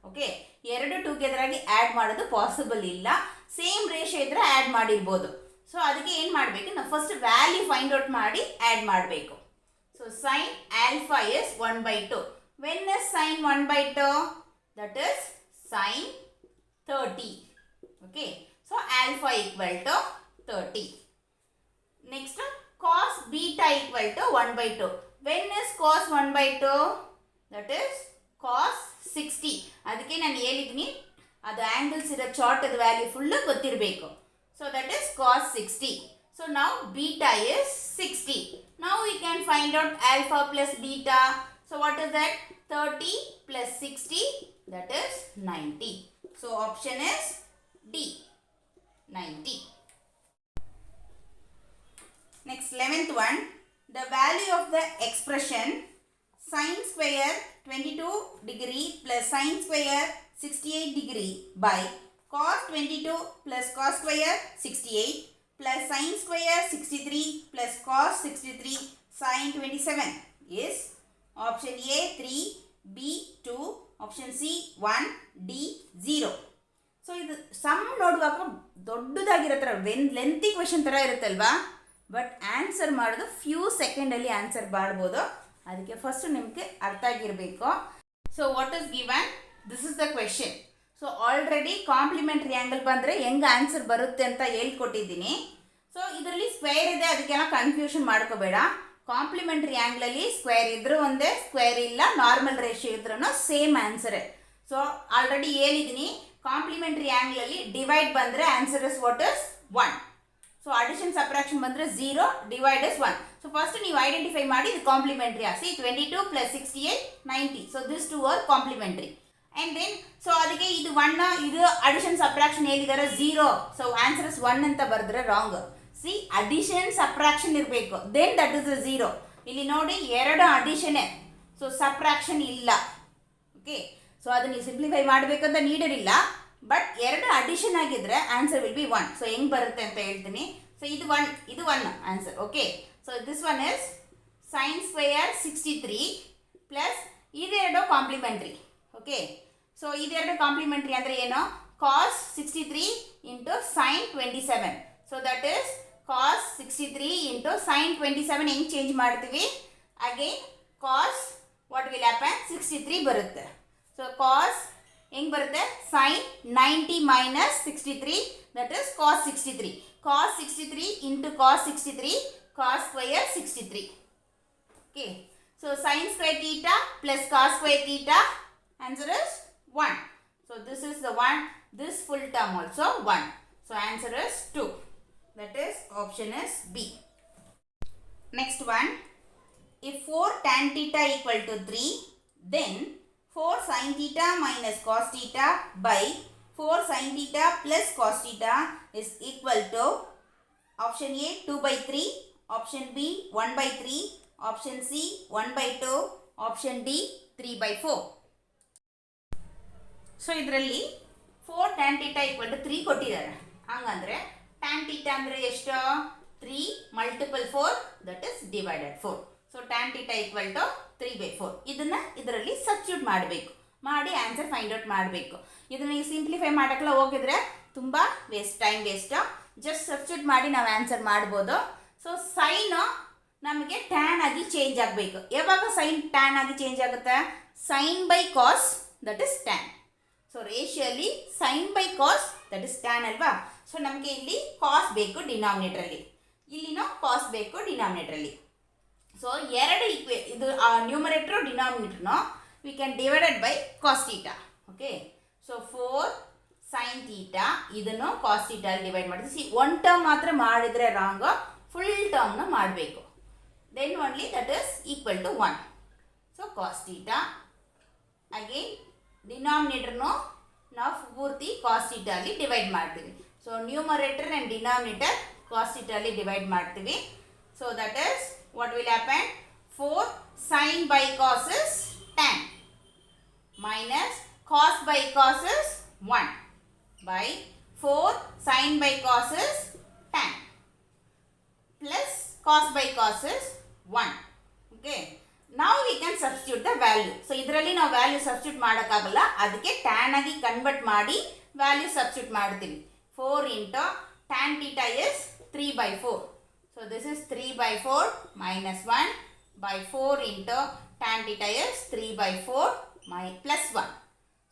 Okay, ಎರಡು together ಆಗಿ add ಮಾಡೋದು possible ಇಲ್ಲ. Same ratio ಇದ್ರೆ add ಮಾಡಿರ್ಬೋದು. So ಅದಕ್ಕೆ ಏನು ಮಾಡಬೇಕು, ನಾವು ಫಸ್ಟ್ ವ್ಯಾಲ್ಯೂ ಫೈಂಡ್ ಔಟ್ ಮಾಡಿ ಆ್ಯಡ್ ಮಾಡಬೇಕು. So sin alpha is 1 by 2. When is sin 1 by 2? That is sin 30. Okay, so alpha equal to 30. Next, cos beta equal to 1 by 2. When is cos 1 by 2? That is cos 60. ಅದಕ್ಕೆ ನಾನು ಹೇಳಿದ್ದೀನಿ ಅದು angles ಇರೋ chart ಅದು value full ಗೊತ್ತಿರಬೇಕು. So that is cos 60. So now beta is 60. Now we can find out alpha plus beta. So what is that? 30 plus 60, that is 90. So option is D, 90. Next, 11th one. The value of the expression sin square 22 degree plus sin square 68 degree by cos 22 plus cos square 68 plus sin square 63 plus cos 63 sin 27 is option A 3, B 2, option C 1, D 0. So ಇದು some ನೋಡುವಾಗ ದೊಡ್ಡದಾಗಿರೋ lengthy question ಥರ ಇರುತ್ತಲ್ವಾ, but answer ಮಾಡೋದು few ಸೆಕೆಂಡಲ್ಲಿ answer ಮಾಡ್ಬೋದು. ಅದಕ್ಕೆ first ನಿಮಗೆ ಅರ್ಥ ಆಗಿರಬೇಕು. So what is given, this is the question. So already complementary angle ಬಂದರೆ ಹೆಂಗೆ ಆನ್ಸರ್ ಬರುತ್ತೆ ಅಂತ ಹೇಳ್ಕೊಟ್ಟಿದ್ದೀನಿ. ಸೊ ಇದರಲ್ಲಿ ಸ್ಕ್ವೇರ್ ಇದೆ, ಅದಕ್ಕೆಲ್ಲ ಕನ್ಫ್ಯೂಷನ್ ಮಾಡ್ಕೋಬೇಡ. ಕಾಂಪ್ಲಿಮೆಂಟ್ರಿ ಆ್ಯಂಗ್ಲಲ್ಲಿ ಸ್ಕ್ವೇರ್ ಇದ್ರೂ ಒಂದೇ, ಸ್ಕ್ವೇರ್ ಇಲ್ಲ, ನಾರ್ಮಲ್ ರೇಷಿಯೋ ಇದ್ರೂ ಸೇಮ್ ಆನ್ಸರೇ. ಸೊ ಆಲ್ರೆಡಿ ಹೇಳಿದ್ದೀನಿ, ಕಾಂಪ್ಲಿಮೆಂಟ್ರಿ ಆ್ಯಂಗ್ಲಲ್ಲಿ ಡಿವೈಡ್ ಬಂದರೆ answer is what is 1. So addition subtraction ಬಂದರೆ 0, ಡಿವೈಡ್ ಇಸ್ 1. ಸೊ ಫಸ್ಟ್ ನೀವು ಐಡೆಂಟಿಫೈ ಮಾಡಿ ಇದು complementary as 22 plus 68 90. So this two are complementary. And then so ಅದಕ್ಕೆ ಇದು 1, ಇದು ಅಡಿಷನ್ ಸಬ್ಟ್ರಾಕ್ಷನ್ ಹೇಳಿದ್ದಾರೆ 0. ಸೊ ಆನ್ಸರ್ ಇಸ್ 1 ಅಂತ ಬರೆದ್ರೆ ರಾಂಗ್. ಸಿ ಅಡಿಷನ್ ಸಬ್ಟ್ರಾಕ್ಷನ್ ಇರಬೇಕು, ದೆನ್ ದಟ್ ಇಸ್ 0. ಇಲ್ಲಿ ನೋಡಿ ಎರಡು ಅಡಿಷನ್ನೇ, ಸೊ ಸಬ್ಟ್ರಾಕ್ಷನ್ ಇಲ್ಲ. ಓಕೆ, ಸೊ ಅದು ನೀವು ಸಿಂಪ್ಲಿಫೈ ಮಾಡಬೇಕಂತ ನೀಡಿರಲಿಲ್ಲ, ಬಟ್ ಎರಡು ಅಡಿಷನ್ ಆಗಿದ್ರೆ ಆನ್ಸರ್ ವಿಲ್ ಬಿ 1. ಸೊ ಹೆಂಗೆ ಬರುತ್ತೆ ಅಂತ ಹೇಳ್ತೀನಿ. ಸೊ ಇದು 1 answer. Okay, so this one is sin square 63 plus ಇದೆರಡು ಕಾಂಪ್ಲಿಮೆಂಟ್ರಿ. ಓಕೆ, ಸೊ ಇದೆರಡು ಕಾಂಪ್ಲಿಮೆಂಟ್ರಿ ಅಂದರೆ ಏನು, cos 63 into sin 27. So that is cos 63 into sin 27 ಹೆಂಗೆ ಚೇಂಜ್ ಮಾಡ್ತೀವಿ, again cos what will happen 63 ಬರುತ್ತೆ. ಸೊ cos ಹೆಂಗೆ ಬರುತ್ತೆ, sin 90 minus 63, that is cos 63. cos 63 into cos 63, cos square 63. Okay, so sin square theta plus cos square theta, answer is 1. So this is the one, this full term also 1. So answer is 2. That is option is B. Next one, if 4 tan theta equal to 3, then 4 sin theta minus cos theta by 4 sin theta plus cos theta is equal to option A 2 by 3, option B 1 by 3, option C 1 by 2, option D 3 by 4. So ಇದರಲ್ಲಿ 4 tan theta equal to 3 ಕೊಟ್ಟಿದ್ದಾರೆ. ಹಂಗಂದ್ರೆ tan theta ಅಂದರೆ ಎಷ್ಟು, 3 multiple 4 that is divided 4. So tan theta equal to 3/4. ಇದನ್ನ ಇದರಲ್ಲಿ substitute ಮಾಡಬೇಕು, ಮಾಡಿ answer find out ಮಾಡಬೇಕು. ಇದನ್ನ ನೀವು ಸಿಂಪ್ಲಿಫೈ ಮಾಡೋಕ್ಕೆಲ್ಲ ಹೋಗಿದ್ರೆ ತುಂಬ ಟೈಮ್ ವೇಸ್ಟ್. ಜಸ್ಟ್ ಸಬ್ಸ್ಟಿಟ್ಯೂಟ್ ಮಾಡಿ ನಾವು ಆನ್ಸರ್ ಮಾಡ್ಬೋದು. ಸೊ ಸೈನ್ ನಮಗೆ ಟ್ಯಾನ್ ಆಗಿ ಚೇಂಜ್ ಆಗಬೇಕು. ಯಾವಾಗ ಸೈನ್ ಟ್ಯಾನ್ ಆಗಿ ಚೇಂಜ್ ಆಗುತ್ತೆ? Sine by cos that is tan. So ರೇಷಿಯಲ್ಲಿ sine by cos that is tan ಅಲ್ವಾ? ಸೊ ನಮಗೆ ಇಲ್ಲಿ ಕಾಸ್ ಬೇಕು ಡಿನಾಮಿನೇಟ್ರಲ್ಲಿ, ಇಲ್ಲಿನೂ ಕಾಸ್ ಬೇಕು ಡಿನಾಮಿನೇಟ್ರಲ್ಲಿ. ಸೊ ಎರಡು ಇದು numerator denominator we can divided by cos theta. Okay, so 4 sine theta ಇದನ್ನು ಕಾಸ್ ಥೀಟಾ ಅಲ್ಲಿ ಡಿವೈಡ್ ಮಾಡಿದ್ವಿ. ಒನ್ ಟರ್ಮ್ ಮಾತ್ರ ಮಾಡಿದರೆ ರಾಂಗ್, ಫುಲ್ ಟರ್ಮ್ನ ಮಾಡಬೇಕು. Then only that is equal to 1. So cos theta again ಡಿನಾಮಿನೇಟರ್ನು ನಾವು ಪೂರ್ತಿ ಕಾಸ್ ಥೀಟಾ ಅಲ್ಲಿ ಡಿವೈಡ್ ಮಾಡ್ತೀವಿ. So numerator and denominator cos theta ಅಲ್ಲಿ ಡಿವೈಡ್ ಮಾಡ್ತೀವಿ. So that is what will happen? 4 sin by cos is tan minus cos by cos is 1 by 4 sin by cos is tan plus cos by cos is 1. Okay, now we can substitute the value. So ಇದರಲ್ಲಿ ನಾವು value substitute ಮಾಡೋಕ್ಕಾಗಲ್ಲ, ಅದಕ್ಕೆ tan ಆಗಿ convert ಮಾಡಿ value substitute ಮಾಡ್ತೀವಿ. 4 into tan theta is 3/4. So this is 3/4 minus 1 by 4 into tan theta is 3/4 plus 1.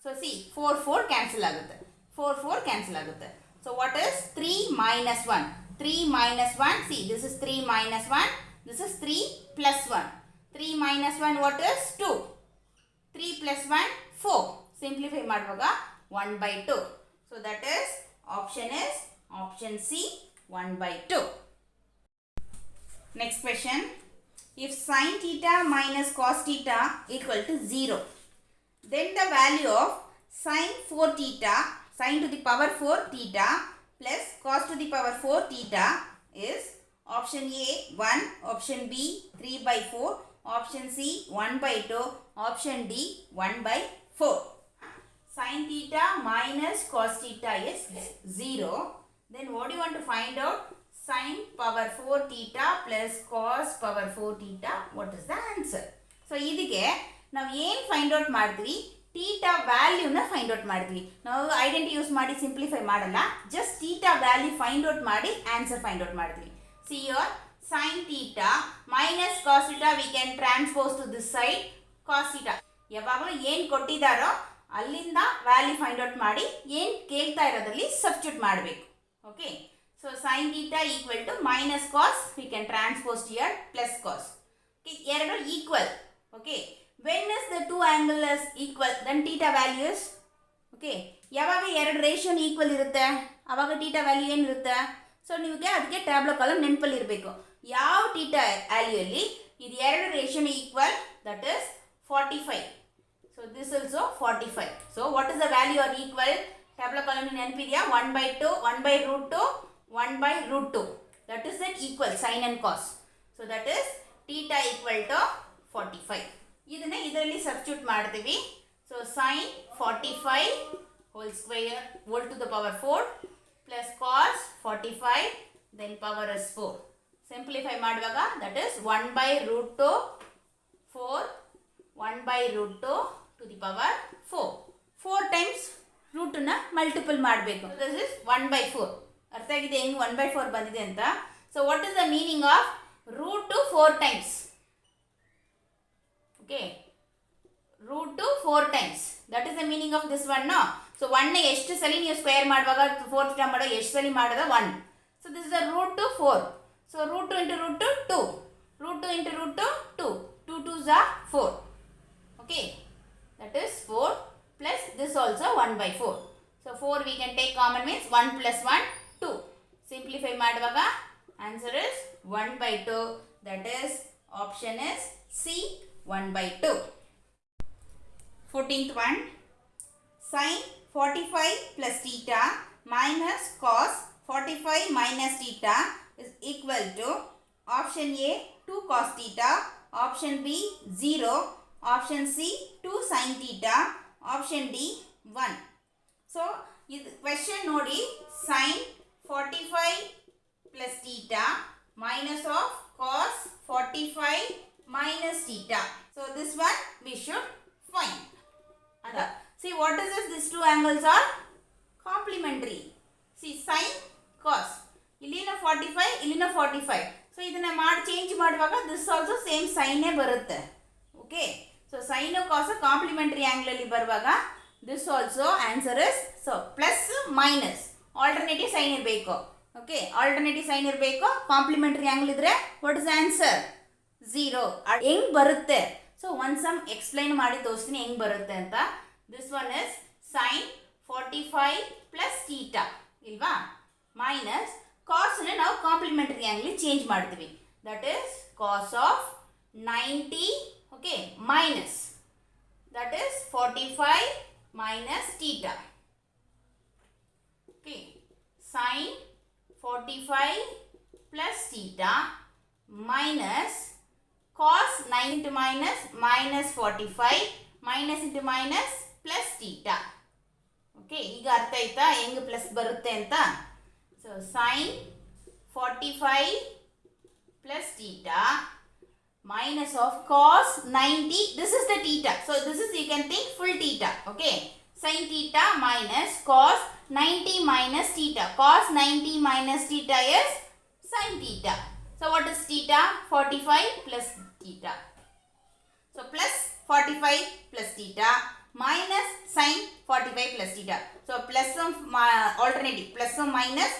So see 4 cancel ಆಗುತ್ತೆ, 4 cancel ಆಗುತ್ತೆ. So what is 3 minus 1? 3 minus 1, see this is 3 minus 1, this is 3 plus 1. 3 minus 1 what is 2? 3 plus 1 4. Simplify ಮಾಡುವಾಗ 1/2. So that is option C 1/2. Next question, if sin theta minus cos theta equal to 0, then the value of sin 4 theta, sin to the power 4 theta plus cos to the power 4 theta is option A 1, option B 3/4, option C 1/2, option D 1/4. Sin theta minus cos theta is 0. Then what do you want to find out? Sin power 4 theta plus cos power 4 theta. What is the answer? So ಇದಕ್ಕೆ ನಾವು ಏನು find out ಮಾಡ್ತೀವಿ? Theta ವ್ಯಾಲ್ಯೂನ find out ಮಾಡ್ತೀವಿ. ನಾವು identity use ಮಾಡಿ simplify ಮಾಡಲ್ಲ, just theta value find out ಮಾಡಿ answer find out ಮಾಡ್ತೀವಿ. C your sin theta minus cos theta we can transpose to this side cos theta. ಯಾವಾಗಲೂ ಏನು ಕೊಟ್ಟಿದ್ದಾರೋ ಅಲ್ಲಿಂದ ವ್ಯಾಲ್ಯೂ ಫೈಂಡ್ ಔಟ್ ಮಾಡಿ ಏನು ಕೇಳ್ತಾ ಇರೋದ್ರಲ್ಲಿ ಸಬ್ಸ್ಟಿಟ್ಯೂಟ್ ಮಾಡಬೇಕು. Okay, so sin theta equal to minus cos, we can transpose here plus cos. Okay, ಎರಡು equal. Okay, when is the two angles equal? Then theta value is okay. ಯಾವಾಗ ಎರಡು ratio equal ಇರುತ್ತೆ ಆವಾಗ theta value ಏನಿರುತ್ತೆ? So ನಿಮಗೆ ಅದಕ್ಕೆ tableau column ನೆನಪಲ್ಲಿ ಇರಬೇಕು. ಯಾವ ಥೀಟಾ ವ್ಯಾಲ್ಯೂಯಲ್ಲಿ ಇದು ಎರಡು ratio equal, that is 45. So this also 45. So what is the value are equal? Table column ನೆನಪಿದೆಯಾ? 1/2, 1/√2, 1/√2. That is an equal sin and cos. So that is theta equal to 45. ಇದನ್ನ ಇದರಲ್ಲಿ substitute ಮಾಡ್ತೀವಿ. So sin 45 whole square whole to the power 4 plus cos 45 then power is 4. Simplify ಮಾಡುವಾಗ that is 1/√2 4 1/√2 to the power 4. 4 times ರೂಟನ್ನ multiple ಮಾಡಬೇಕು. This is 1/4. ಅರ್ಥ ಆಗಿದೆ ಹೆಂಗೆ 1/4 ಬಂದಿದೆ ಅಂತ? So what is the meaning of root 4 times? Okay, root 4 times that is the meaning of this one. So 1 ಎಷ್ಟು ಸಲ ನೀವು ಸ್ಕ್ವೇರ್ ಮಾಡುವಾಗ 4 ಟರ್ಮ್ ಮಾಡೋ ಎಷ್ಟು ಸಲ ಮಾಡೋದ 1. So this is the root 4. So root 2 into root 2, root 2 into root 2, 2 2s are 4. Okay, that is 4 plus this also 1/4. So 4 we can take common means 1 plus 1 2. Simplify ಮಾಡುವಾಗ answer is 1/2. That is option is C 1/2. 14th one, sin 45 plus theta minus cos 45 minus theta is equal to option A 2 cos theta, option B 0, option C 2 sin theta, option D 1. So ಇದು question ನೋಡಿ, sin 45 plus theta minus of cos 45 minus theta. So this one we should find. See what is this? These two angles are complementary. See sin cos. ಇಲ್ಲಿನ 45 ಇಲ್ಲಿನ 45. So ಇದನ್ನ change ಮಾಡುವಾಗ this also same sin ಬರುತ್ತೆ. Okay. So sin cos complementary angle ಅಲ್ಲಿ ಬರುವಾಗ this also answer is so plus minus alternative sign ಇರಬೇಕು. Okay. Alternative sign ಇರಬೇಕು. Complementary angle ಇದ್ರೆ what is the answer? 0. ಹೆಂಗ್ ಬರುತ್ತೆ? So one sum explain ಮಾಡಿ ತೋರಿಸ್ತೀನಿ ಹೆಂಗ್ ಬರುತ್ತೆ ಅಂತ. This one is sin 45 plus theta ಇಲ್ವಾ minus cos ನ ನಾವು ಕಾಂಪ್ಲಿಮೆಂಟರಿ ಆಂಗಲ್ ಚೇಂಜ್ ಮಾಡ್ತೀವಿ. That is cos of 90 okay minus that is 45 minus theta. Okay, sin 45 plus theta minus cos 9 into minus minus 45 minus into minus plus theta. Okay, ಈಗ ಅರ್ಥ ಆಯ್ತಾ ಹೆಂಗೆ plus ಬರುತ್ತೆ ಅಂತ. So sin 45 plus theta minus of cos 90. This is the theta. So this is, you can think full theta. Okay. Sin theta minus cos 90 minus theta. Cos 90 minus theta is sin theta. So what is theta? 45 plus theta. So plus 45 plus theta minus sin 45 plus theta. So plus some alternative plus some minus,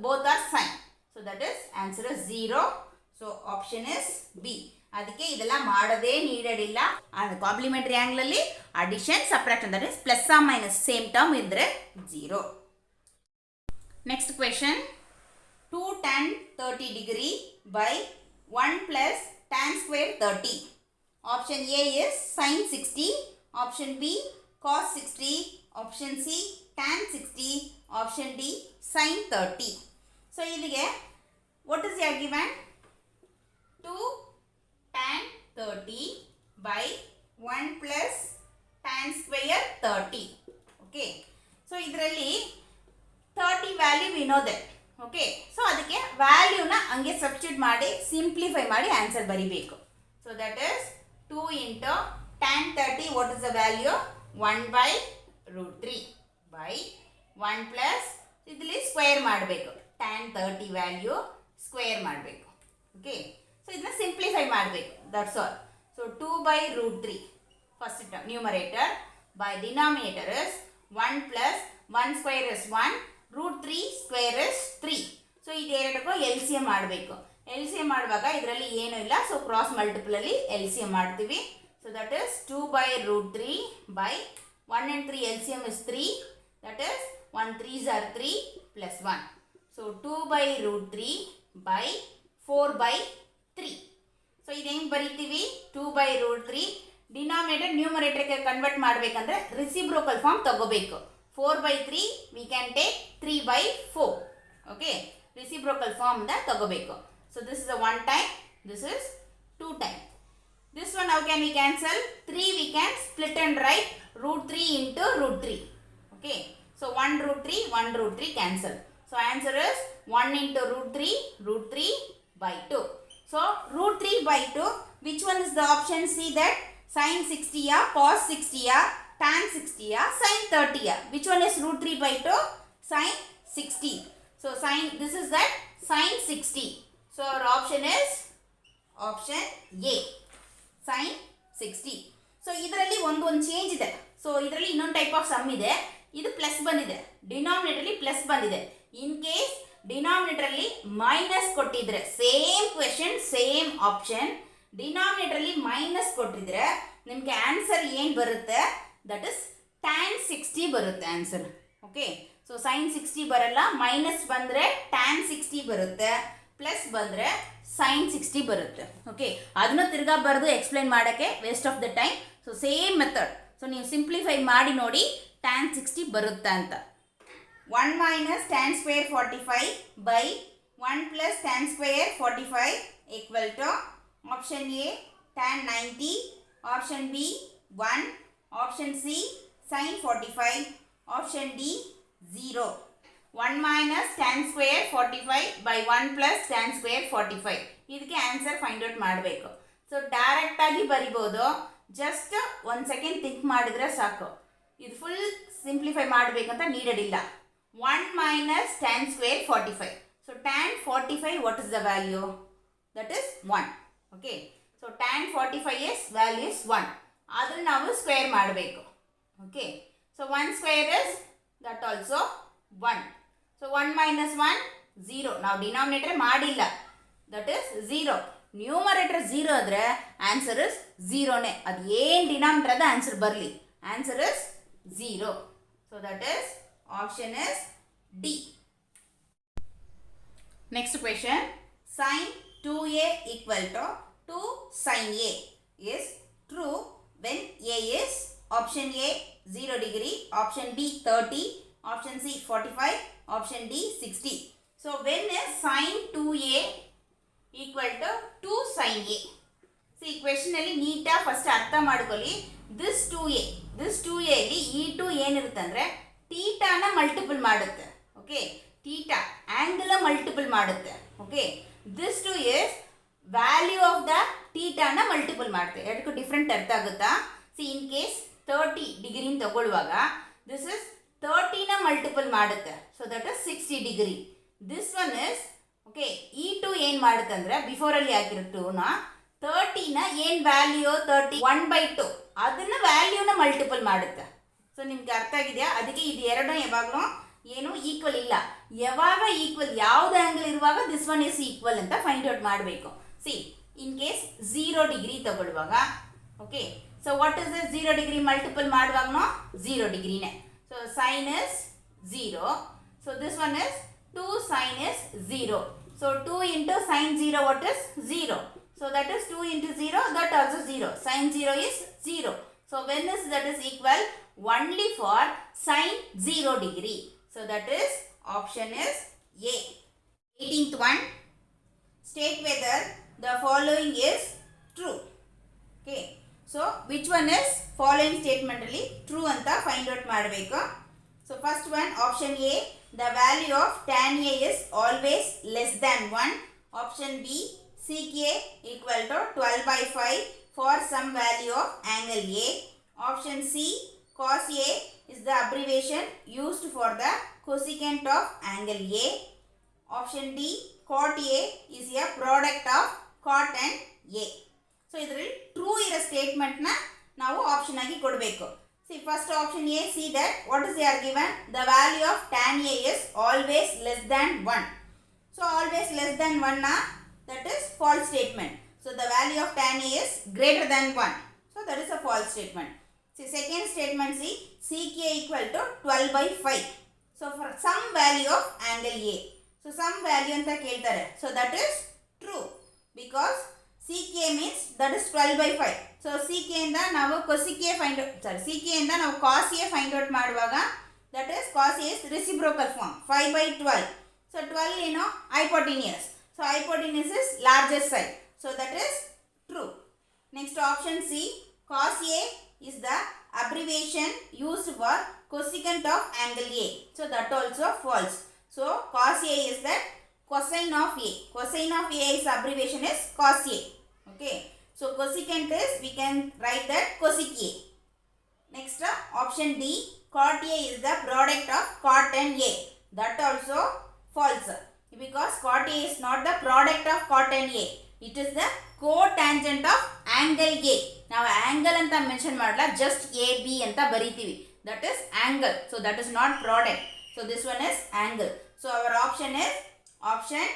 both are sin. So that is answer is 0. So option is B. ಅದಕ್ಕೆ ಇದೆಲ್ಲ ಮಾಡೋದೇ needed ಇಲ್ಲ. Complementary angle ಅಲ್ಲಿ addition subtraction that is plus or minus same term ಇದ್ರೆ 0. Next question 2 tan 30 degree by 1 plus tan square 30. Option A is sin 60, option B cos 60, option C tan 60, option D sin 30. So ಇಲ್ಲಿಗೆ what is your given? 2 tan 30 by 1 plus tan square 30. Okay. So ಇದರಲ್ಲಿ 30 value we know that. Okay. So ಅದಕ್ಕೆ ವ್ಯಾಲ್ಯೂನ ಹಂಗೆ substitute ಮಾಡಿ simplify ಮಾಡಿ answer ಬರಿಬೇಕು. So that is 2 into tan 30, what is the value? 1 by root 3 by 1 plus ಇದರಲ್ಲಿ square ಮಾಡಬೇಕು. tan 30 value square ಮಾಡಬೇಕು. Okay. So ಇದನ್ನ ಸಿಂಪ್ಲಿಫೈ ಮಾಡಬೇಕು. That's all. So 2 by root 3 first term numerator by denominator is 1 plus 1 square is 1 root 3 square is 3. So ಇದೆರಡಕ್ಕೂ L C M ಮಾಡಬೇಕು. L C M ಮಾಡುವಾಗ ಇದರಲ್ಲಿ ಏನೂ ಇಲ್ಲ. ಸೊ ಕ್ರಾಸ್ ಮಲ್ಟಿಪಲ್ ಅಲ್ಲಿ ಎಲ್ ಸಿ ಎಂ ಮಾಡ್ತೀವಿ. So that is 2 by root 3 by 1 and 3 LCM is 3. That is 1 3s are 3 plus 1. So 2 by root 3 by 4 by 3. So ಇದು ಹೆಂಗೆ ಬರೀತೀವಿ? 2 by root 3 denominator ನ್ಯೂಮರೇಟರ್ಗೆ convert ಮಾಡಬೇಕಂದ್ರೆ reciprocal form ತಗೋಬೇಕು. 4 by 3 we can take 3 by 4. Okay, reciprocal form da ತಗೋಬೇಕು. So this is a 1 time, this is 2 time. This one how can we cancel? 3 we can split and write root 3 into root 3. Okay, so 1 root 3 1 root 3 cancel. So answer is 1 into root 3 by 2. So root 3 by 2, which one is the option? See that sin 60 ya, cos 60 ya, tan 60 ya, sin 30 ya. Which one is root 3 by 2? Sin 60. So sin, this is that sin 60. So our option is option A, sin 60. So ಇದರಲ್ಲಿ ಒಂದು change ಇದೆ. So ಇದರಲ್ಲಿ ಇನ್ನೊಂದು type of some ಇದೆ. ಇದು plus ಬಂದಿದೆ, ಡಿನಾಮಿನೇಟರ್ಲಿ plus ಬಂದಿದೆ. ಇನ್ ಕೇಸ್ ಡಿನಾಮಿನೇಟರ್ಲಿ ಮೈನಸ್ ಕೊಟ್ಟಿದ್ರೆ, ಸೇಮ್ ಕ್ವೆಶನ್ ಸೇಮ್ ಆಪ್ಷನ್, ಡಿನಾಮಿನೇಟರ್ಲಿ ಮೈನಸ್ ಕೊಟ್ಟಿದ್ರೆ ನಿಮಗೆ ಆನ್ಸರ್ ಏನು ಬರುತ್ತೆ? ದಟ್ ಇಸ್ tan 60 ಬರುತ್ತೆ ಆನ್ಸರ್. ಓಕೆ, ಸೊ sin 60 ಬರಲ್ಲ, ಮೈನಸ್ ಬಂದರೆ tan 60 ಬರುತ್ತೆ, ಪ್ಲಸ್ ಬಂದರೆ sin 60 ಬರುತ್ತೆ. ಓಕೆ, ಅದನ್ನು ತಿರ್ಗಾ ಬರೆದು ಎಕ್ಸ್ಪ್ಲೈನ್ ಮಾಡೋಕ್ಕೆ waste of the time. So same method. So ನೀವು ಸಿಂಪ್ಲಿಫೈ ಮಾಡಿ ನೋಡಿ tan 60 ಬರುತ್ತಾ ಅಂತ. 1 minus tan square 45 by 1 plus tan square 45 equal to option A tan 90, option B 1, option C sin 45, option D 0. 1 minus tan square 45 by 1 plus tan square 45. ಇದಕ್ಕೆ answer find out ಮಾಡಬೇಕು. So ಡೈರೆಕ್ಟಾಗಿ ಬರಿಬೋದು, just 1 second think ಮಾಡಿದರೆ ಸಾಕು. ಇದು full simplify ಮಾಡಬೇಕಂತ needed ಇಲ್ಲ. 1 minus tan square 45. So tan 45 what is the value? That is 1. Okay, so tan 45 is value is 1. ಅದನ್ನು ನಾವು ಸ್ಕ್ವೇರ್ ಮಾಡಬೇಕು. Okay, so 1 square is that also 1. So 1 minus 1 0. ನಾವು denominator ಮಾಡಿಲ್ಲ, ದಟ್ ಇಸ್ 0. ನ್ಯೂಮರೇಟರ್ 0 ಆದರೆ answer is 0ನೇ. ಅದು ಏನು denominator ಅದ answer ಬರಲಿ, answer is 0. So that is option is D. Next question, sin 2a equal to 2 sin a is true when a is option A 0 degree, option B 30, option C 45, option D 60. So when is sin 2a equal to 2 sin a? See question ಅಲ್ಲಿ ನೀಟಾ first ಅರ್ಥ ಮಾಡ್ಕೊಳ್ಳಿ. this 2a ಇಲ್ಲಿ ಈ 2 ಏನಿರುತ್ತೆ ಅಂದರೆ ಥೀಟಾನ multiple ಮಾಡುತ್ತೆ. Okay, theta angle multiple ಮಾಡುತ್ತೆ. Okay, this 2 is value of the ಥೀಟಾನ ಮಲ್ಟಿಪಲ್ ಮಾಡುತ್ತೆ. ಎರಡಕ್ಕೂ ಡಿಫ್ರೆಂಟ್ ಅರ್ಥ ಆಗುತ್ತಾ? ಸಿ ಇನ್ ಕೇಸ್ 30 ಡಿಗ್ರಿನ ತಗೊಳ್ಳುವಾಗ ದಿಸ್ ಇಸ್ 30ನ ಮಲ್ಟಿಪಲ್ ಮಾಡುತ್ತೆ. So that is 60 degree. This one is okay, ಈ 2 ಏನು ಮಾಡುತ್ತೆ ಅಂದರೆ ಬಿಫೋರಲ್ಲಿ ಹಾಕಿರೋ 2ನ 30ನ ಏನು ವ್ಯಾಲ್ಯೂ 30 1/2 ಅದನ್ನ ವ್ಯಾಲ್ಯೂನ ಮಲ್ಟಿಪಲ್ ಮಾಡುತ್ತೆ. ಸೊ ನಿಮ್ಗೆ ಅರ್ಥ ಆಗಿದೆಯಾ? ಅದಕ್ಕೆ ಇದು ಎರಡು ಯಾವಾಗಲೂ ಏನು ಈಕ್ವಲ್ ಇಲ್ಲ. ಯಾವಾಗ ಈಕ್ವಲ್ ಯಾವ್ದು ಆಂಗಲ್ ಇರುವಾಗ ದಿಸ್ ಒನ್ ಇಸ್ ಈಕ್ವಲ್ ಅಂತ ಫೈಂಡ್ ಔಟ್ ಮಾಡಬೇಕು. ಸಿ ಇನ್ ಕೇಸ್ 0 ಡಿಗ್ರಿ ತಗೊಳ್ಳುವಾಗ okay, so what is this 0 degree multiple ಮಾಡುವಾಗನೂ 0 ಡಿಗ್ರಿನೇ. So sine is 0. So this one is 2 sin is 0. So 2 into sin 0 what is 0. So that is 2 into 0, that also 0. Sin 0 is 0. So when is that is equal? Only for sin 0 degree. So that is option is A. 18th one. State whether the following is true. Okay. So which one is following statement alli true anta find out ಮಾಡಬೇಕು. So first one option A, the value of tan A is always less than 1. Option B, sec A equal to 12/5 for some value of angle A. Option C, cos A is the abbreviation used for the cosecant of angle A. Option D, cot A is a product of cot and A. So ಇದರಲ್ಲಿ true ಇರೋ ಸ್ಟೇಟ್ಮೆಂಟ್ನ ನಾವು option ಆಗಿ ಕೊಡಬೇಕು. See first option A, see that what is they are given, the value of tan A is always less than 1. So always less than 1 na, that is false statement. So the value of tan A is greater than 1. So that is a false statement. See second statement, see sec A equal to 12/5. So for some value of angle A. So some value anta keltare. So that is true because sec A means that is 12/5. So sec A ಇಂದ ನಾವು cosec A find out, sec A ಇಂದ ನಾವು cos A find out ಮಾಡುವಾಗ that is cos A is reciprocal form 5/12. So 12 ಏನು hypotenuse. So hypotenuse is largest side. So that is true. Next option C, cos A is the abbreviation used for cosecant of angle A. So that also false. So cos A is that cosine of A. Cosine of A is abbreviation is cos A. Okay. So cosecant is, we can write that cosec A. Next option D, cot A is the product of cot and A. That also false because cot A is not the product of cot and A. It is the cotangent of angle A. Now angle anta mention ಮಾಡಲ್ಲ, just AB ಅಂತ ಬರೀತೀವಿ. That is angle. So that is not product. So this one is angle. So our option is option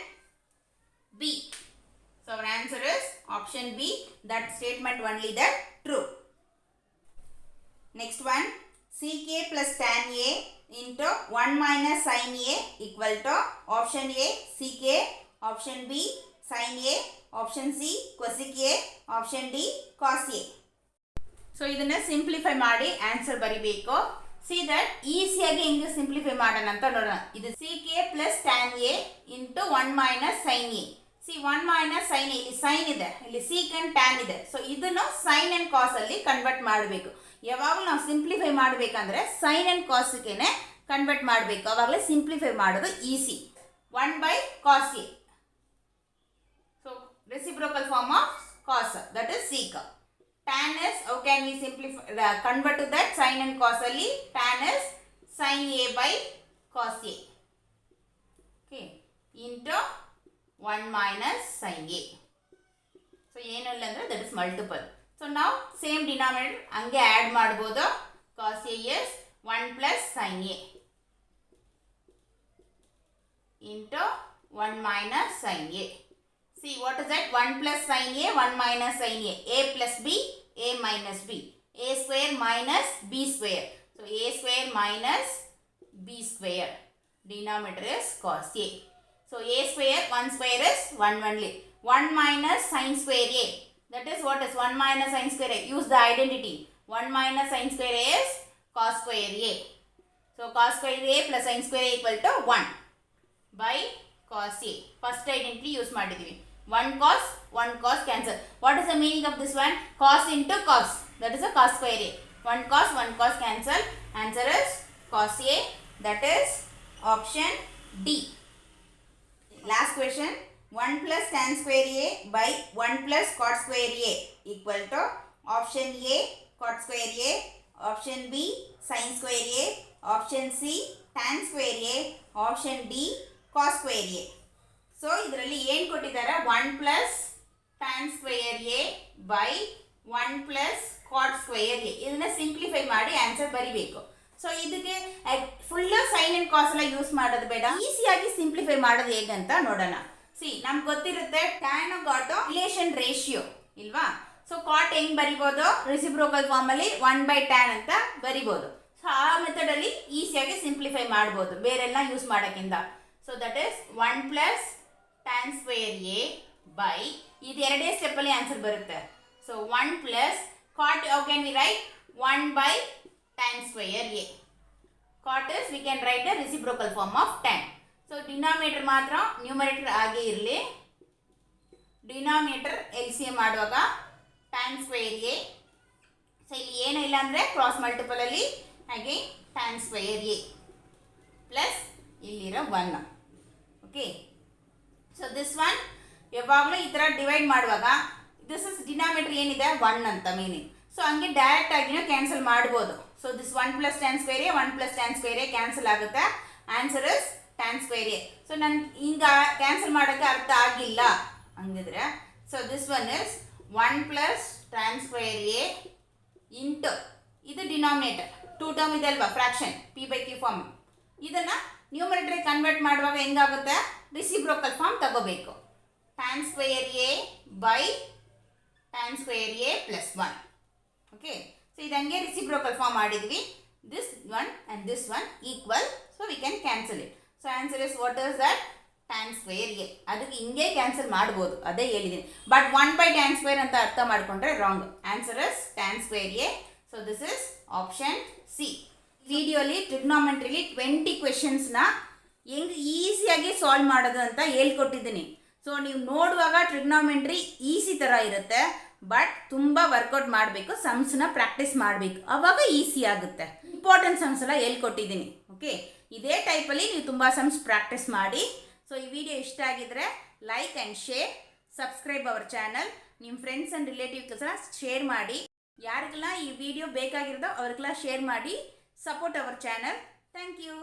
B. So our answer is option B, that statement only that true. Next one, sec A plus tan A into 1 minus sin A equal to option A sec A, option B sin A, option C cosec A, option D cos A. So ಇದನ್ನ simplify ಮಾಡಿ answer ಬರಿಬೇಕು. See that ಈಸಿಯಾಗಿ ಹೆಂಗೆ simplify ಮಾಡೋಣ ಅಂತ ನೋಡೋಣ. ಇದು sec A plus tan A into 1 minus sin A. See 1 minus sin A, ಇಲ್ಲಿ sin ಇದೆ, ಇಲ್ಲಿ sec and tan ಇದೆ. ಸೊ ಇದನ್ನು sin and cos ಅಲ್ಲಿ ಕನ್ವರ್ಟ್ ಮಾಡಬೇಕು. ಯಾವಾಗಲೂ ನಾವು ಸಿಂಪ್ಲಿಫೈ ಮಾಡಬೇಕಂದ್ರೆ sin and cosಗೆನೆ ಕನ್ವರ್ಟ್ ಮಾಡಬೇಕು, ಆವಾಗಲೇ ಸಿಂಪ್ಲಿಫೈ ಮಾಡೋದು easy. 1/cos A. So reciprocal form of cos, that is sec. Tan is, how can we simplify, convert to that sin and cos ಅಲ್ಲಿ? Tan is sin A by cos A. Okay, into 1 minus sin A. So ಏನು ಇಲ್ಲ ಅಂದರೆ that is multiple. So now same denominator ಹಂಗೆ add ಮಾಡ್ಬೋದು. cos A is 1 plus sin A into 1 minus sin A. See what is that? 1 plus sin A, 1 minus sin A. A plus B, A minus B. A square minus B square. So A square minus B square. Denominator is cos A. So A square, 1 square is 1 only. 1 minus sin square A. That is what is 1 minus sin square A. Use the identity. 1 minus sin square A is cos square A. So cos square A plus sin square A equal to 1 by cos A. First identity use ಮಾಡಿದ್ದೀವಿ. 1 cos cancel. What is the meaning of this one? Cos into cos. That is a cos square A. 1 cos cancel. Answer is cos A. That is option D. Last question. 1 plus tan square A by 1 plus cot square A equal to option A cot square A, option B sin square A, option C tan square A, option D cos square A. So ಇದರಲ್ಲಿ ಏನು ಕೊಟ್ಟಿದ್ದಾರೆ? 1 plus tan square A by 1 plus cot square A. ಇದನ್ನ simplify ಮಾಡಿ answer ಬರಿಬೇಕು. So ಇದಕ್ಕೆ full sine and cos ಎಲ್ಲ use ಮಾಡೋದು ಬೇಡ, ಈಸಿಯಾಗಿ ಸಿಂಪ್ಲಿಫೈ ಮಾಡೋದು ಹೇಗಂತ ನೋಡೋಣ. ಸಿ ನಮ್ಗೆ ಗೊತ್ತಿರುತ್ತೆ ಟ್ಯಾನ್ ಕಾಟ್ ರಿಲೇಷನ್ ರೇಷಿಯೋ ಇಲ್ವಾ? ಸೊ ಕಾಟ್ ಹೆಂಗೆ ಬರಿಬೋದು? ರೆಸಿಪ್ರೋಕಲ್ ಫಾರ್ಮಲ್ಲಿ 1/tan ಅಂತ ಬರಿಬೋದು. ಸೊ ಆ ಮೆಥಡಲ್ಲಿ ಈಸಿಯಾಗಿ ಸಿಂಪ್ಲಿಫೈ ಮಾಡ್ಬೋದು ಬೇರೆಲ್ಲ ಯೂಸ್ ಮಾಡೋಕ್ಕಿಂತ. So that is 1 plus tan square A by, ಇದು ಎರಡೇ ಸ್ಟೆಪ್ಪಲ್ಲಿ ಆನ್ಸರ್ ಬರುತ್ತೆ. So 1 plus cot, how can we write? 1 by tan square A. cot is, we can write the reciprocal form of tan. So denominator ಮಾತ್ರ numerator ಆಗೇ ಇರಲಿ. Denominator LCM ಮಾಡುವಾಗ tan square A. So ಇಲ್ಲಿ ಏನಿಲ್ಲ ಅಂದರೆ cross ಮಲ್ಟಿಪಲಲ್ಲಿ ಹಾಗೆ tan square A plus ಇಲ್ಲಿರೋ 1. Okay, so this one ಯಾವಾಗಲೂ ಈ ಥರ ಡಿವೈಡ್ ಮಾಡುವಾಗ ದಿಸ್ ಇಸ್ ಡಿನಾಮಿನೇಟರ್ ಏನಿದೆ 1 ಅಂತ ಮೀನಿಂಗ್. ಸೊ ಹಂಗೆ ಡೈರೆಕ್ಟ್ ಆಗಿನೂ ಕ್ಯಾನ್ಸಲ್ ಮಾಡ್ಬೋದು. So this 1 plus tan square A, 1 plus tan square A cancel ಆಗುತ್ತೆ. Answer is tan square A. So ನಾನು ಹಿಂಗ ಕ್ಯಾನ್ಸಲ್ ಮಾಡೋಕ್ಕೆ ಅರ್ಥ ಆಗಿಲ್ಲ ಹಂಗಿದ್ರೆ, so this one is 1 plus tan square A into ಇದು ಡಿನಾಮಿನೇಟರ್ 2 ಟರ್ಮ್ ಇದೆ ಅಲ್ವಾ, ಫ್ರಾಕ್ಷನ್ P/Q ಫಾರ್ಮ್. ಇದನ್ನು ನ್ಯೂಮರೇಟರ್ ಕನ್ವರ್ಟ್ ಮಾಡುವಾಗ ಹೆಂಗಾಗುತ್ತೆ? ರಿಸಿಪ್ರೋಕಲ್ ಫಾರ್ಮ್ ತಗೋಬೇಕು. tan square A by tan square A plus 1. Okay, so ಇದಂಗೆ ರಿಸಿಪ್ರೋಕಲ್ ಫಾರ್ಮ್ ಮಾಡಿದ್ವಿ. This one and this one equal, so we can cancel it. So answer is what is that? tan square A. ಅದಕ್ಕೆ ಹಿಂಗೆ cancel ಮಾಡ್ಬೋದು, ಅದೇ ಹೇಳಿದ್ದೀನಿ. But 1/tan square ಅಂತ ಅರ್ಥ ಮಾಡಿಕೊಂಡ್ರೆ wrong. Answer is tan square A. So this is option C. ವಿಡಿಯೋಲಿ ಟ್ರಿಗ್ನೋಮೆಟ್ರಿಲಿ 20 ಕ್ವೆಶನ್ಸ್ನ ಹೆಂಗೆ ಈಸಿಯಾಗಿ ಸಾಲ್ವ್ ಮಾಡೋದು ಅಂತ ಹೇಳ್ಕೊಟ್ಟಿದ್ದೀನಿ. ಸೊ ನೀವು ನೋಡುವಾಗ ಟ್ರಿಗ್ನೋಮೆಟ್ರಿ ಈಸಿ ಥರ ಇರುತ್ತೆ, ಬಟ್ ತುಂಬ ವರ್ಕೌಟ್ ಮಾಡಬೇಕು, ಸಮ್ಸ್ನ ಪ್ರಾಕ್ಟೀಸ್ ಮಾಡಬೇಕು, ಆವಾಗ ಈಸಿ ಆಗುತ್ತೆ. ಇಂಪಾರ್ಟೆಂಟ್ ಸಮ್ಸ್ ಎಲ್ಲ ಹೇಳ್ಕೊಟ್ಟಿದ್ದೀನಿ. ಓಕೆ, ಇದೇ ಟೈಪಲ್ಲಿ ನೀವು ತುಂಬ ಸಮ್ಸ್ ಪ್ರಾಕ್ಟೀಸ್ ಮಾಡಿ. ಸೊ ಈ ವಿಡಿಯೋ ಇಷ್ಟ ಆಗಿದ್ರೆ like and share, subscribe our channel, ನಿಮ್ಮ ಫ್ರೆಂಡ್ಸ್ ಆ್ಯಂಡ್ ರಿಲೇಟಿವ್ಸ್ ಎಲ್ಲ ಶೇರ್ ಮಾಡಿ. ಯಾರಿಗೆಲ್ಲ ಈ ವಿಡಿಯೋ ಬೇಕಾಗಿರೋದೋ ಅವ್ರಿಗೆಲ್ಲ ಶೇರ್ ಮಾಡಿ. Support our channel. Thank you.